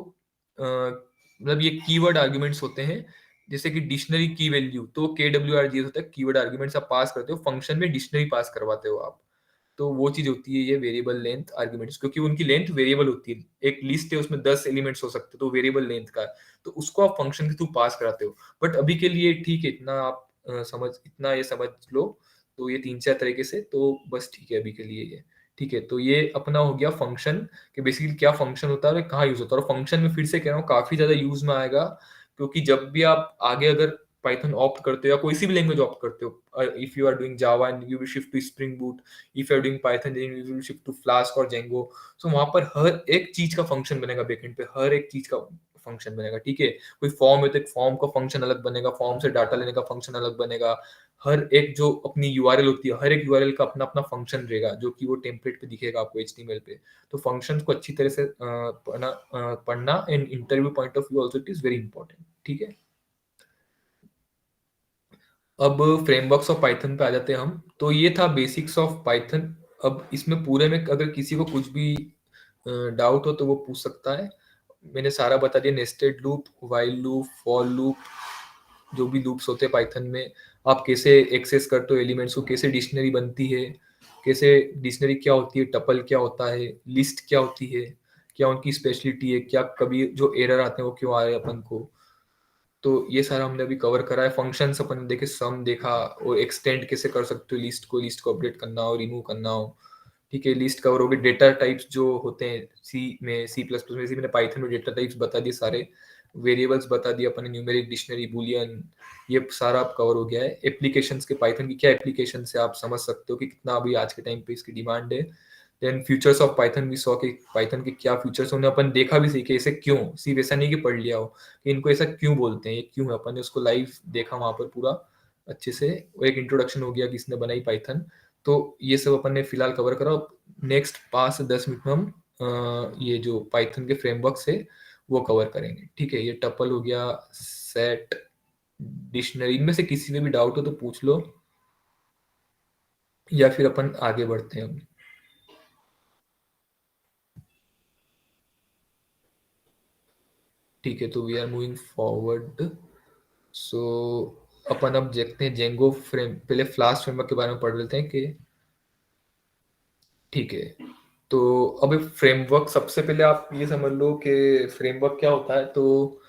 मतलब ये कीवर्ड आर्गुमेंट्स होते हैं, जैसे कि डिक्शनरी की वैल्यू, तो KWRGS होता है कीवर्ड आर्गुमेंट्स आप पास करते हो फंक्शन में, डिक्शनरी पास करवाते हो आप। तो वो चीज होती है ये वेरिएबल लेंथ आर्गुमेंट्स, क्योंकि उनकी लेंथ वेरिएबल होती है। एक लिस्ट है उसमें 10 एलिमेंट्स हो सकते हैं, तो वेरिएबल लेंथ का, तो उसको आप फंक्शन के थ्रू पास कराते हो। बट अभी के लिए ठीक है, इतना आप इतना ये समझ लो। तो ये 3 4 तरीके से, तो बस ठीक है अभी के लिए ये ठीक है। तो ये अपना हो गया फंक्शन, कि बेसिकली क्या फंक्शन होता है और कहाँ यूज होता है। और फंक्शन में फिर से कह रहा हूँ काफी ज्यादा यूज में आएगा, क्योंकि जब भी आप आगे अगर पाइथन ऑप्ट करते हो या कोई सी भी लैंग्वेज ऑप्ट करते हो, if you are doing Java and you will shift to Spring Boot, if you are doing Python then you will shift to Flask और जेंगो। सो वहां पर हर एक चीज का फंक्शन बनेगा बैकएंड पे, हर एक चीज का फंक्शन बनेगा, ठीक है। कोई फॉर्म है तो एक फॉर्म का फंक्शन अलग बनेगा, फॉर्म से डाटा लेने का फंक्शन अलग बनेगा। हर एक जो अपनी यूआरएल होती है, हर एक यूआरएल का अपना अपना फंक्शन रहेगा, जो कि वो टेम्पलेट पे दिखेगा आपको HTML पे। तो फंक्शंस को अच्छी तरह से पढ़ना and interview point of view also it is very important, ठीक है। अब फ्रेमवर्क्स ऑफ पाइथन पे आ जाते हैं हम। तो ये था बेसिक्स ऑफ पाइथन। अब इसमें पूरे में अगर किसी को कुछ भी डाउट हो तो वो पूछ सकता है। मैंने सारा बता दिया, nested loop, while loop, for loop, जो भी लूप्स होते हैं पाइथन में, आप कैसे एक्सेस करते हो एलिमेंट्स को, कैसे डिक्शनरी बनती है, कैसे डिक्शनरी क्या होती है, टपल क्या होता है, लिस्ट क्या होती है, क्या उनकी स्पेशलिटी है, क्या कभी जो एरर आते हैं वो क्यों आ रहे हैं अपन को। तो ये सारा हमने अभी कवर करा है। फंक्शंस अपन ने देखे, सम देखा, और एक्सटेंड कैसे कर सकते हो लिस्ट को अपडेट करना हो, रिमूव करना हो, ठीक है। लिस्ट कवर हो गई। डेटा टाइप्स जो होते हैं C++ में, इसी मैंने पाइथन में डेटा टाइप्स बता दिए सारे, वेरिएबल्स बता दिए अपन ने, न्यूमेरिक, डिक्शनरी, बुलियन, ये सारा आप कवर हो गया है। एप्लीकेशंस के पाइथन की क्या एप्लीकेशन है आप समझ सकते हो कि कितना अभी आज के टाइम पे इसकी डिमांड है। देन फ्यूचर्स ऑफ पाइथन भी सॉ के पाइथन के क्या फ्यूचर्स उन्हें अपन देखा भी, सीखे ऐसे क्यों, सिर्फ ऐसा नहीं कि पढ़ लिया हो कि इनको ऐसा क्यों बोलते हैं, ये क्यों है, अपन ने उसको लाइव देखा वहां पर पूरा अच्छे से। वो एक इंट्रोडक्शन हो गया कि इसने बनाई पाइथन। तो ये सब अपन ने फिलहाल कवर करा। नेक्स्ट 5 से 10 मिनट में हम ये जो पाइथन के फ्रेमवर्क्स है वो कवर करेंगे, ठीक है। ये टपल हो गया, सेट, डिक्शनरी, इनमें से किसी में भी डाउट हो तो पूछ लो, या फिर अपन आगे बढ़ते हैं अब। ठीक है, तो वी आर मूविंग फॉरवर्ड। सो अपन अब देखते हैं जेंगो फ्रेम, पहले फ्लास्क फ्रेमवर्क के बारे में पढ़ लेते हैं कि ठीक है। तो अब फ्रेमवर्क, सबसे पहले आप ये समझ लो कि फ्रेमवर्क क्या होता है। तो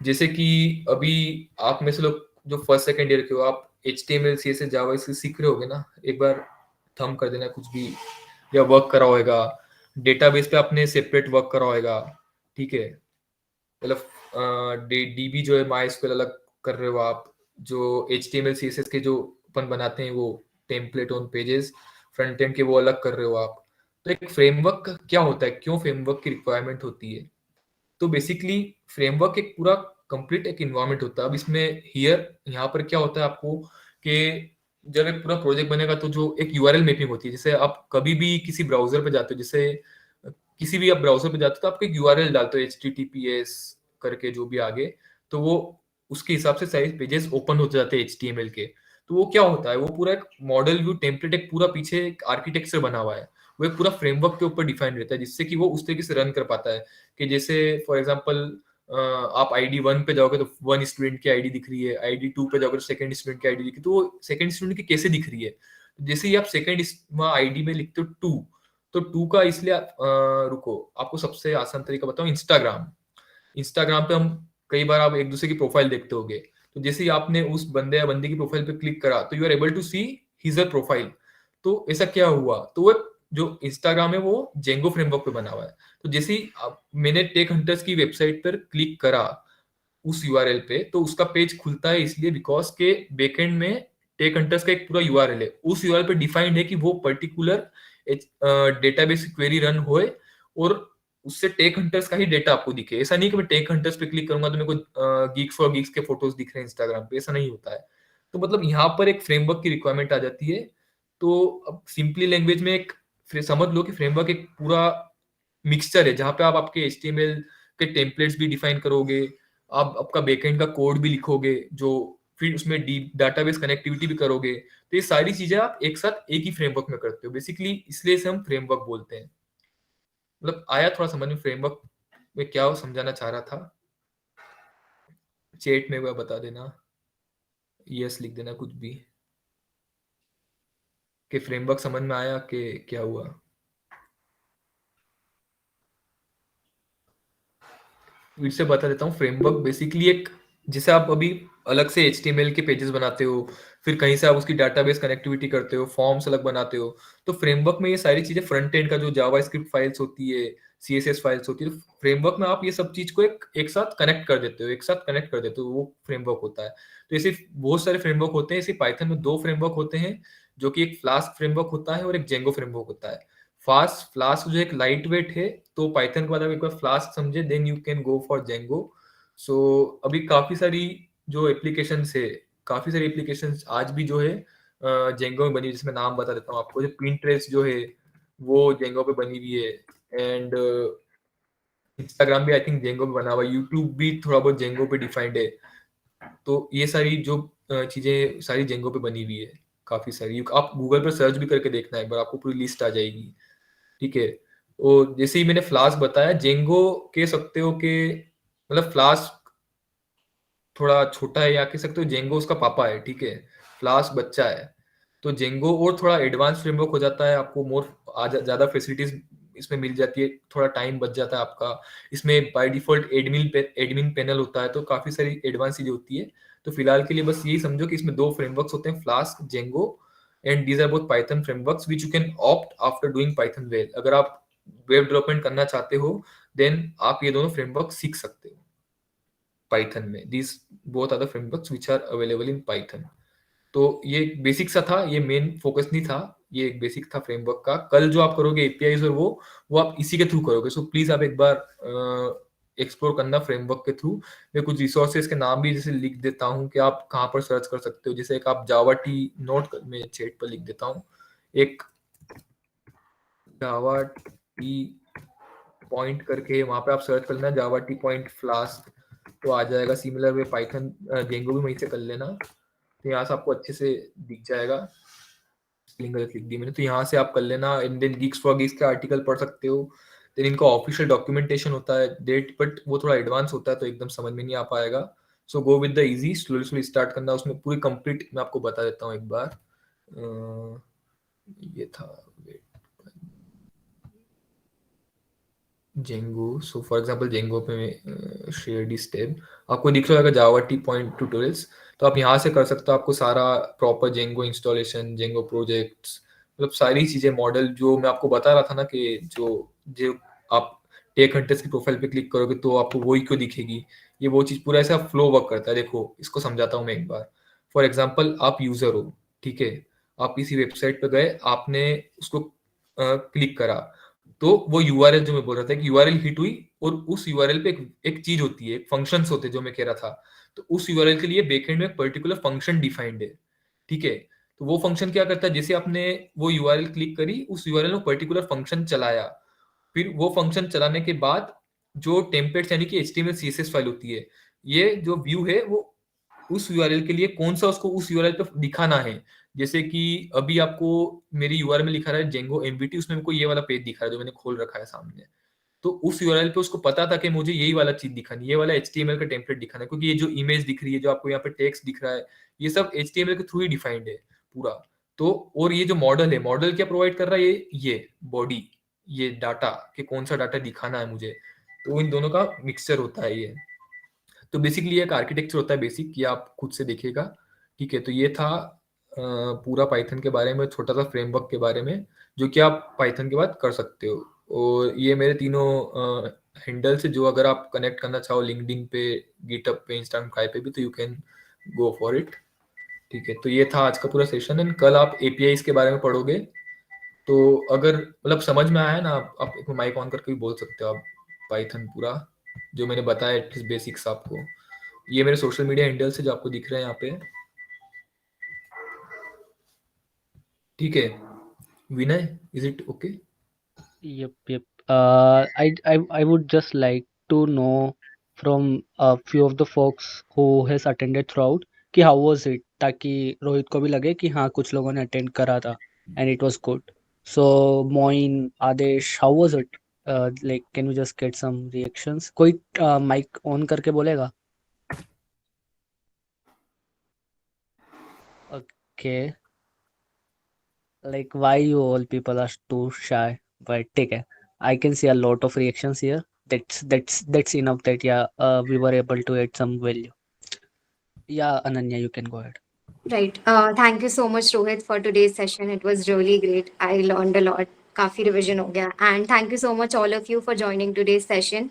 जैसे कि अभी आप में से लोग जो फर्स्ट सेकंड ईयर के हो, आप HTML CSS जावा इसके सीख रहे होगे ना, एक बार थंब कर देना कुछ भी, या वर्क करा होगा डेटाबेस पे, आपने सेपरेट वर्क करा होगा, ठीक है। मतलब डीबी जो है MySQL अलग कर रहे हो आप, जो HTML CSS के जो अपन बनाते हैं वो template on pages front end के, वो अलग कर रहे हो आप। तो एक फ्रेमवर्क क्या होता है, क्यों फ्रेमवर्क की रिक्वायरमेंट होती है? तो बेसिकली फ्रेमवर्क एक पूरा कंप्लीट एक इन्वायरमेंट होता है। अब इसमें यहाँ पर क्या होता है आपको कि जब एक पूरा प्रोजेक्ट बनेगा तो जो एक URL मैपिंग होती है, जैसे आप कभी भी किसी ब्राउजर पे जाते हो, जैसे किसी भी आप ब्राउजर पे जाते हो तो आप एक URL डालते हो HTTPS करके जो भी आगे, तो वो उसके हिसाब से सारे पेजेस ओपन होते जाते हैं HTML के। तो वो क्या होता है, वो पूरा एक मॉडल व्यू टेम्पलेट, एक पूरा पीछे एक आर्किटेक्चर बना हुआ है, वो एक पूरा फ्रेमवर्क के ऊपर डिफाइन रहता है, जिससे कि वो उस तरीके से रन कर पाता है। कि जैसे फॉर एग्जांपल आप ID 1 पे जाओगे तो 1 स्टूडेंट की ID दिख रही है, ID 2 पे जाओगे तो सेकंड स्टूडेंट की ID दिख रही है, तो वो सेकंड स्टूडेंट की कैसे दिख रही है? जैसे ही आप सेकंड ID में लिखते हो 2, तो 2 का इसलिए रुको, आपको सबसे आसान तरीका बताऊं, इंस्टाग्राम पे हम कई बार आप एक दूसरे की प्रोफाइल देखते होगे, तो जैसे ही आपने उस बंदे या बंदी की प्रोफाइल पे क्लिक करा तो you are able to see his her profile. तो ऐसा क्या हुआ, तो वो जो इंस्टाग्राम है वो जेंगो फ्रेमवर्क पे बना हुआ है। तो जैसे ही मैंने टेक हंटर्स की वेबसाइट पर क्लिक करा उस URL पे, तो उसका पेज खुलता है इसलिए बिकॉज के बैकएंड में टेक हंटर्स का एक पूरा URL है, उस URL पे डिफाइंड है कि वो पर्टिकुलर डेटाबेस क्वेरी रन होए और उससे टेक हंटर्स का ही डेटा आपको दिखे। ऐसा नहीं कि मैं टेक हंटर्स पे क्लिक करूंगा तो मेरे को गीक्स फॉर गीक्स के फोटोज दिख रहे हैं इंस्टाग्राम पे, ऐसा नहीं होता है। तो मतलब यहाँ पर एक फ्रेमवर्क की रिक्वायरमेंट आ जाती है। तो अब सिंपली लैंग्वेज में एक समझ लो कि फ्रेमवर्क एक पूरा मिक्सचर है, जहाँ पे आप आपके HTML के टेम्पलेट्स भी डिफाइन करोगे, आप आपका बैकएंड का कोड भी लिखोगे, जो फिर उसमें डाटाबेस कनेक्टिविटी भी करोगे। तो ये सारी चीजें आप एक साथ एक ही फ्रेमवर्क में करते हो बेसिकली, इसलिए इसे हम फ्रेमवर्क बोलते हैं। मतलब आया थोड़ा समझ में फ्रेमवर्क में क्या वो समझाना चाह रहा था? चैट में वह बता देना, यस लिख देना कुछ भी, कि फ्रेमवर्क समझ में आया कि क्या हुआ। फिर से बता देता हूँ, फ्रेमवर्क बेसिकली एक, जैसे आप अभी अलग से HTML के पेजेस बनाते हो, फिर कहीं से आप उसकी डाटाबेस कनेक्टिविटी करते हो, फॉर्म्स अलग बनाते हो, तो फ्रेमवर्क में ये सारी चीजें, फ्रंट एंड का जो जावास्क्रिप्ट फाइल्स होती है, CSS फाइल्स होती है, तो फ्रेमवर्क में आप ये सब चीज को एक साथ कनेक्ट कर देते हो, वो फ्रेमवर्क होता है। तो ऐसे बहुत सारे फ्रेमवर्क होते हैं। ऐसे पाइथन में 2 फ्रेमवर्क होते हैं, जो कि एक फ्लास्क फ्रेमवर्क होता है और एक जेंगो फ्रेमवर्क होता है। फ्लास्क जो एक लाइट वेट है, तो पाइथन के बाद आप एक बार फ्लास्क समझे, then you can go for Django. So अभी काफी सारी जो एप्लीकेशंस है, काफी सारी एप्लीकेशंस आज भी जो है जेंगो में बनी, जिसमें नाम बता देता हूँ आपको। जो पिंटरेस्ट जो है वो जेंगो पे बनी हुई है, एंड इंस्टाग्राम भी आई थिंक जेंगो पे बना हुआ है, यूट्यूब भी थोड़ा बहुत जेंगो पे डिफाइंड है। तो ये सारी जो चीजें सारी जेंगो पे बनी हुई है, काफी सारी। आप गूगल पर सर्च भी करके देखना एक बार, आपको पूरी लिस्ट आ जाएगी, ठीक है। और जैसे ही मैंने फ्लास्क बताया, जेंगो कह सकते हो कि मतलब फ्लास्क थोड़ा छोटा है, या कह सकते हो जेंगो उसका पापा है, ठीक है, फ्लास्क बच्चा है। तो जेंगो और थोड़ा एडवांस फ्रेमवर्क हो जाता है, आपको ज्यादा फैसिलिटीज इसमें मिल जाती है, थोड़ा टाइम बच जाता है आपका। इसमें बाय डिफॉल्ट एडमिन पैनल होता है, तो काफी सारी एडवांस चीजें होती है। तो फिलहाल के लिए बस यही समझो कि इसमें 2 फ्रेमवर्क्स होते हैं, Flask, Django, and these are both Python frameworks which you can opt after doing Python well. अगर आप वेब डेवलपमेंट करना चाहते हो, देन आप ये दोनों फ्रेमवर्क सीख सकते हो पाइथन में। These both are the frameworks which are available in Python. तो ये एक बेसिक सा था, ये मेन फोकस नहीं था, ये एक बेसिक था फ्रेमवर्क का। कल जो आप करोगे एपीआईज और वो आप इसी के थ्रू करोगे। सो प्लीज आप एक बार एक्सप्लोर करना फ्रेमवर्क के थ्रू। मैं कुछ रिसोर्सेज के नाम भी जैसे लिख देता हूँ कि आप कहाँ पर सर्च कर सकते हो। जैसे एक आप जावा टी नोट में चैट पर लिख देता हूँ, एक जावा टी पॉइंट करके, वहां पे आप सर्च कर लेना जावा टी पॉइंट फ्लास्क, तो आ जाएगा। सिमिलर वे पाइथन जेंगो भी वहीं से कर लेना, तो यहाँ से आपको अच्छे से दिख जाएगा। स्पेलिंग गलत लिख दी मैंने, तो यहाँ से आप कर लेना। And then geeks for geeks के आर्टिकल पढ़ सकते हो, देन इनका ऑफिशियल डॉक्यूमेंटेशन होता है डेट, बट वो थोड़ा एडवांस होता है तो एकदम समझ में नहीं आ पाएगा. So go with the easy, slowly slowly start करना. उसमें पूरी कंप्लीट मैं आपको बता देता हूँ एक बार. ये था Django. So for example Django पे मैं शेयर दी स्टेप आपको दिख रहा होगा जावा टी पॉइंट ट्यूटोरियल्स. तो आप यहाँ से कर सकते हो. आपको सारा proper Django installation, Django projects, मतलब सारी चीजें, मॉडल जो मैं आपको बता रहा था ना कि जो जो आप टेक हंटर्स की प्रोफाइल पे क्लिक करोगे तो आपको वही क्यों दिखेगी, ये वो चीज पूरा ऐसा फ्लो वर्क करता है. देखो इसको समझाता हूँ मैं एक बार. फॉर एग्जाम्पल आप यूजर हो, ठीक है, आप किसी वेबसाइट पे गए, आपने उसको क्लिक करा, तो वो यूआरएल जो मैं बोल रहा था कि यूआरएल हिट हुई, और उस यूआरएल पे एक चीज होती है, फंक्शंस होते हैं जो मैं कह रहा था. तो उस यूआरएल के लिए बैकएंड में एक पर्टिकुलर फंक्शन डिफाइंड है, ठीक है. तो वो फंक्शन क्या करता है, जैसे आपने वो यूआरएल क्लिक करी, उस यूआरएल में पर्टिकुलर फंक्शन चलाया, फिर वो फंक्शन चलाने के बाद जो टेम्पलेट्स यानी कि एचटीएमएल सीएसएस फाइल होती है, ये जो व्यू है वो उस यूआरएल के लिए कौन सा उसको उस यूआरएल पे दिखाना है. जैसे कि अभी आपको मेरी यूआरएल में लिखा रहा है जेंगो एमवीटी, उसमें मेरे को ये वाला पेज दिखा रहा है जो मैंने खोल रखा है सामने. तो उस यूआरएल पे उसको पता था कि मुझे यही वाला चीज दिखानी है, ये वाला एचटीएमएल का टेम्पलेट दिखाना है, क्योंकि ये जो इमेज दिख रही है, जो आपको यहाँ पे टेक्स्ट दिख रहा है, ये सब एचटीएमएल के थ्रू ही डिफाइंड है पूरा. तो और ये जो मॉडल है, मॉडल क्या प्रोवाइड कर रहा है, ये बॉडी, ये डाटा कि कौन सा डाटा दिखाना है मुझे. तो इन दोनों का मिक्सचर होता है ये. तो बेसिकली एक आर्किटेक्चर होता है बेसिक, ये आप खुद से देखिएगा, ठीक है. तो ये था पूरा पाइथन के बारे में, छोटा सा फ्रेमवर्क के बारे में, जो कि आप पाइथन के बाद कर सकते हो. और ये मेरे तीनों हैंडल से, जो अगर आप कनेक्ट करना चाहो लिंक्डइन पे, गिटहब पे, इंस्टाग्राम काय पे भी, तो you can go for it, ठीक है. तो ये था आज का पूरा सेशन. एंड कल आप एपीआईज के बारे में पढ़ोगे. तो अगर मतलब समझ में आया ना, आप एक माइक ऑन करके भी बोल सकते हो आप पाइथन पूरा जो मैंने बताया एटलीस्ट बेसिक्स आपको. ये मेरे सोशल मीडिया हैंडल्स है जो आपको दिख रहे हैं यहाँ पे, ठीक है. Vinay, is it okay? Yep. I would just like to know from a few of the folks who has attended throughout कि how was it, ताकि रोहित को भी लगे कि हाँ कुछ लोगों ने attend करा था and it was good. So Moin, Adesh, how was it? Like can we just get some reactions? कोई mic on करके बोलेगा? Okay. Like why you all people are too shy, but take care. I can see a lot of reactions here. That's enough that yeah, we were able to add some value. Yeah, Ananya, you can go ahead. Right. Thank you so much, Rohit, for today's session. It was really great. I learned a lot. काफी रिविजन हो गया. And thank you so much all of you for joining today's session.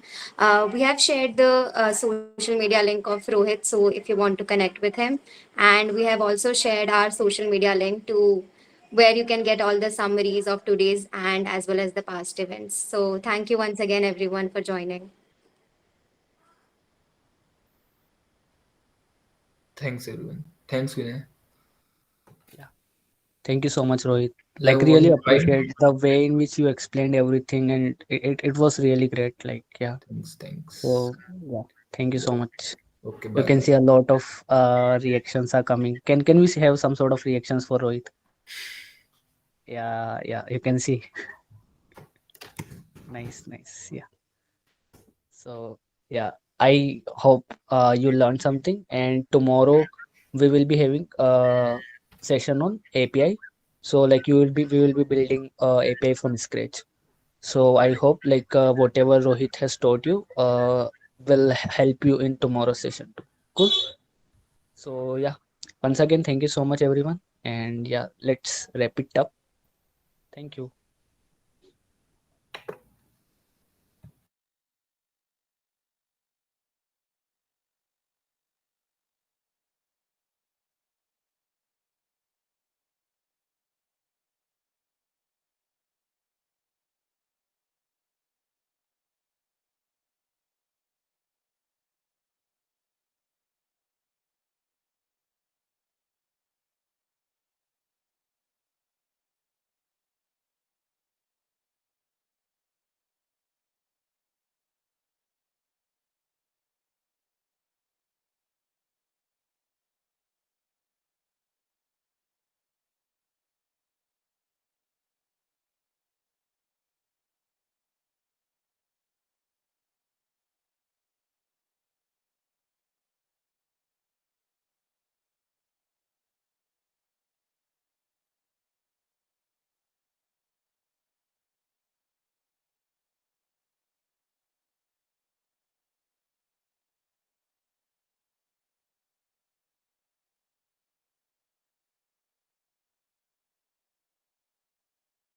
We have shared the social media link of Rohit, so if you want to connect with him, and we have also shared our social media link to where you can get all the summaries of today's and as well as the past events. So thank you once again, everyone, for joining. Thanks everyone. Thanks Vinay. Thank you so much, Rohit. Yeah, Like was really it fine? appreciate the way in which you explained everything, and it was really great. Like yeah. Thanks. So yeah, thank you so much. Okay, You bye. can see a lot of reactions are coming. Can we have some sort of reactions for Rohit? Yeah, you can see. Nice. Yeah. So yeah, I hope you learned something. And tomorrow we will be having a session on API. So like we will be building API from scratch. So I hope like whatever Rohit has taught you will help you in tomorrow's session too. Cool. So yeah, once again, thank you so much everyone. And yeah, let's wrap it up. Thank you.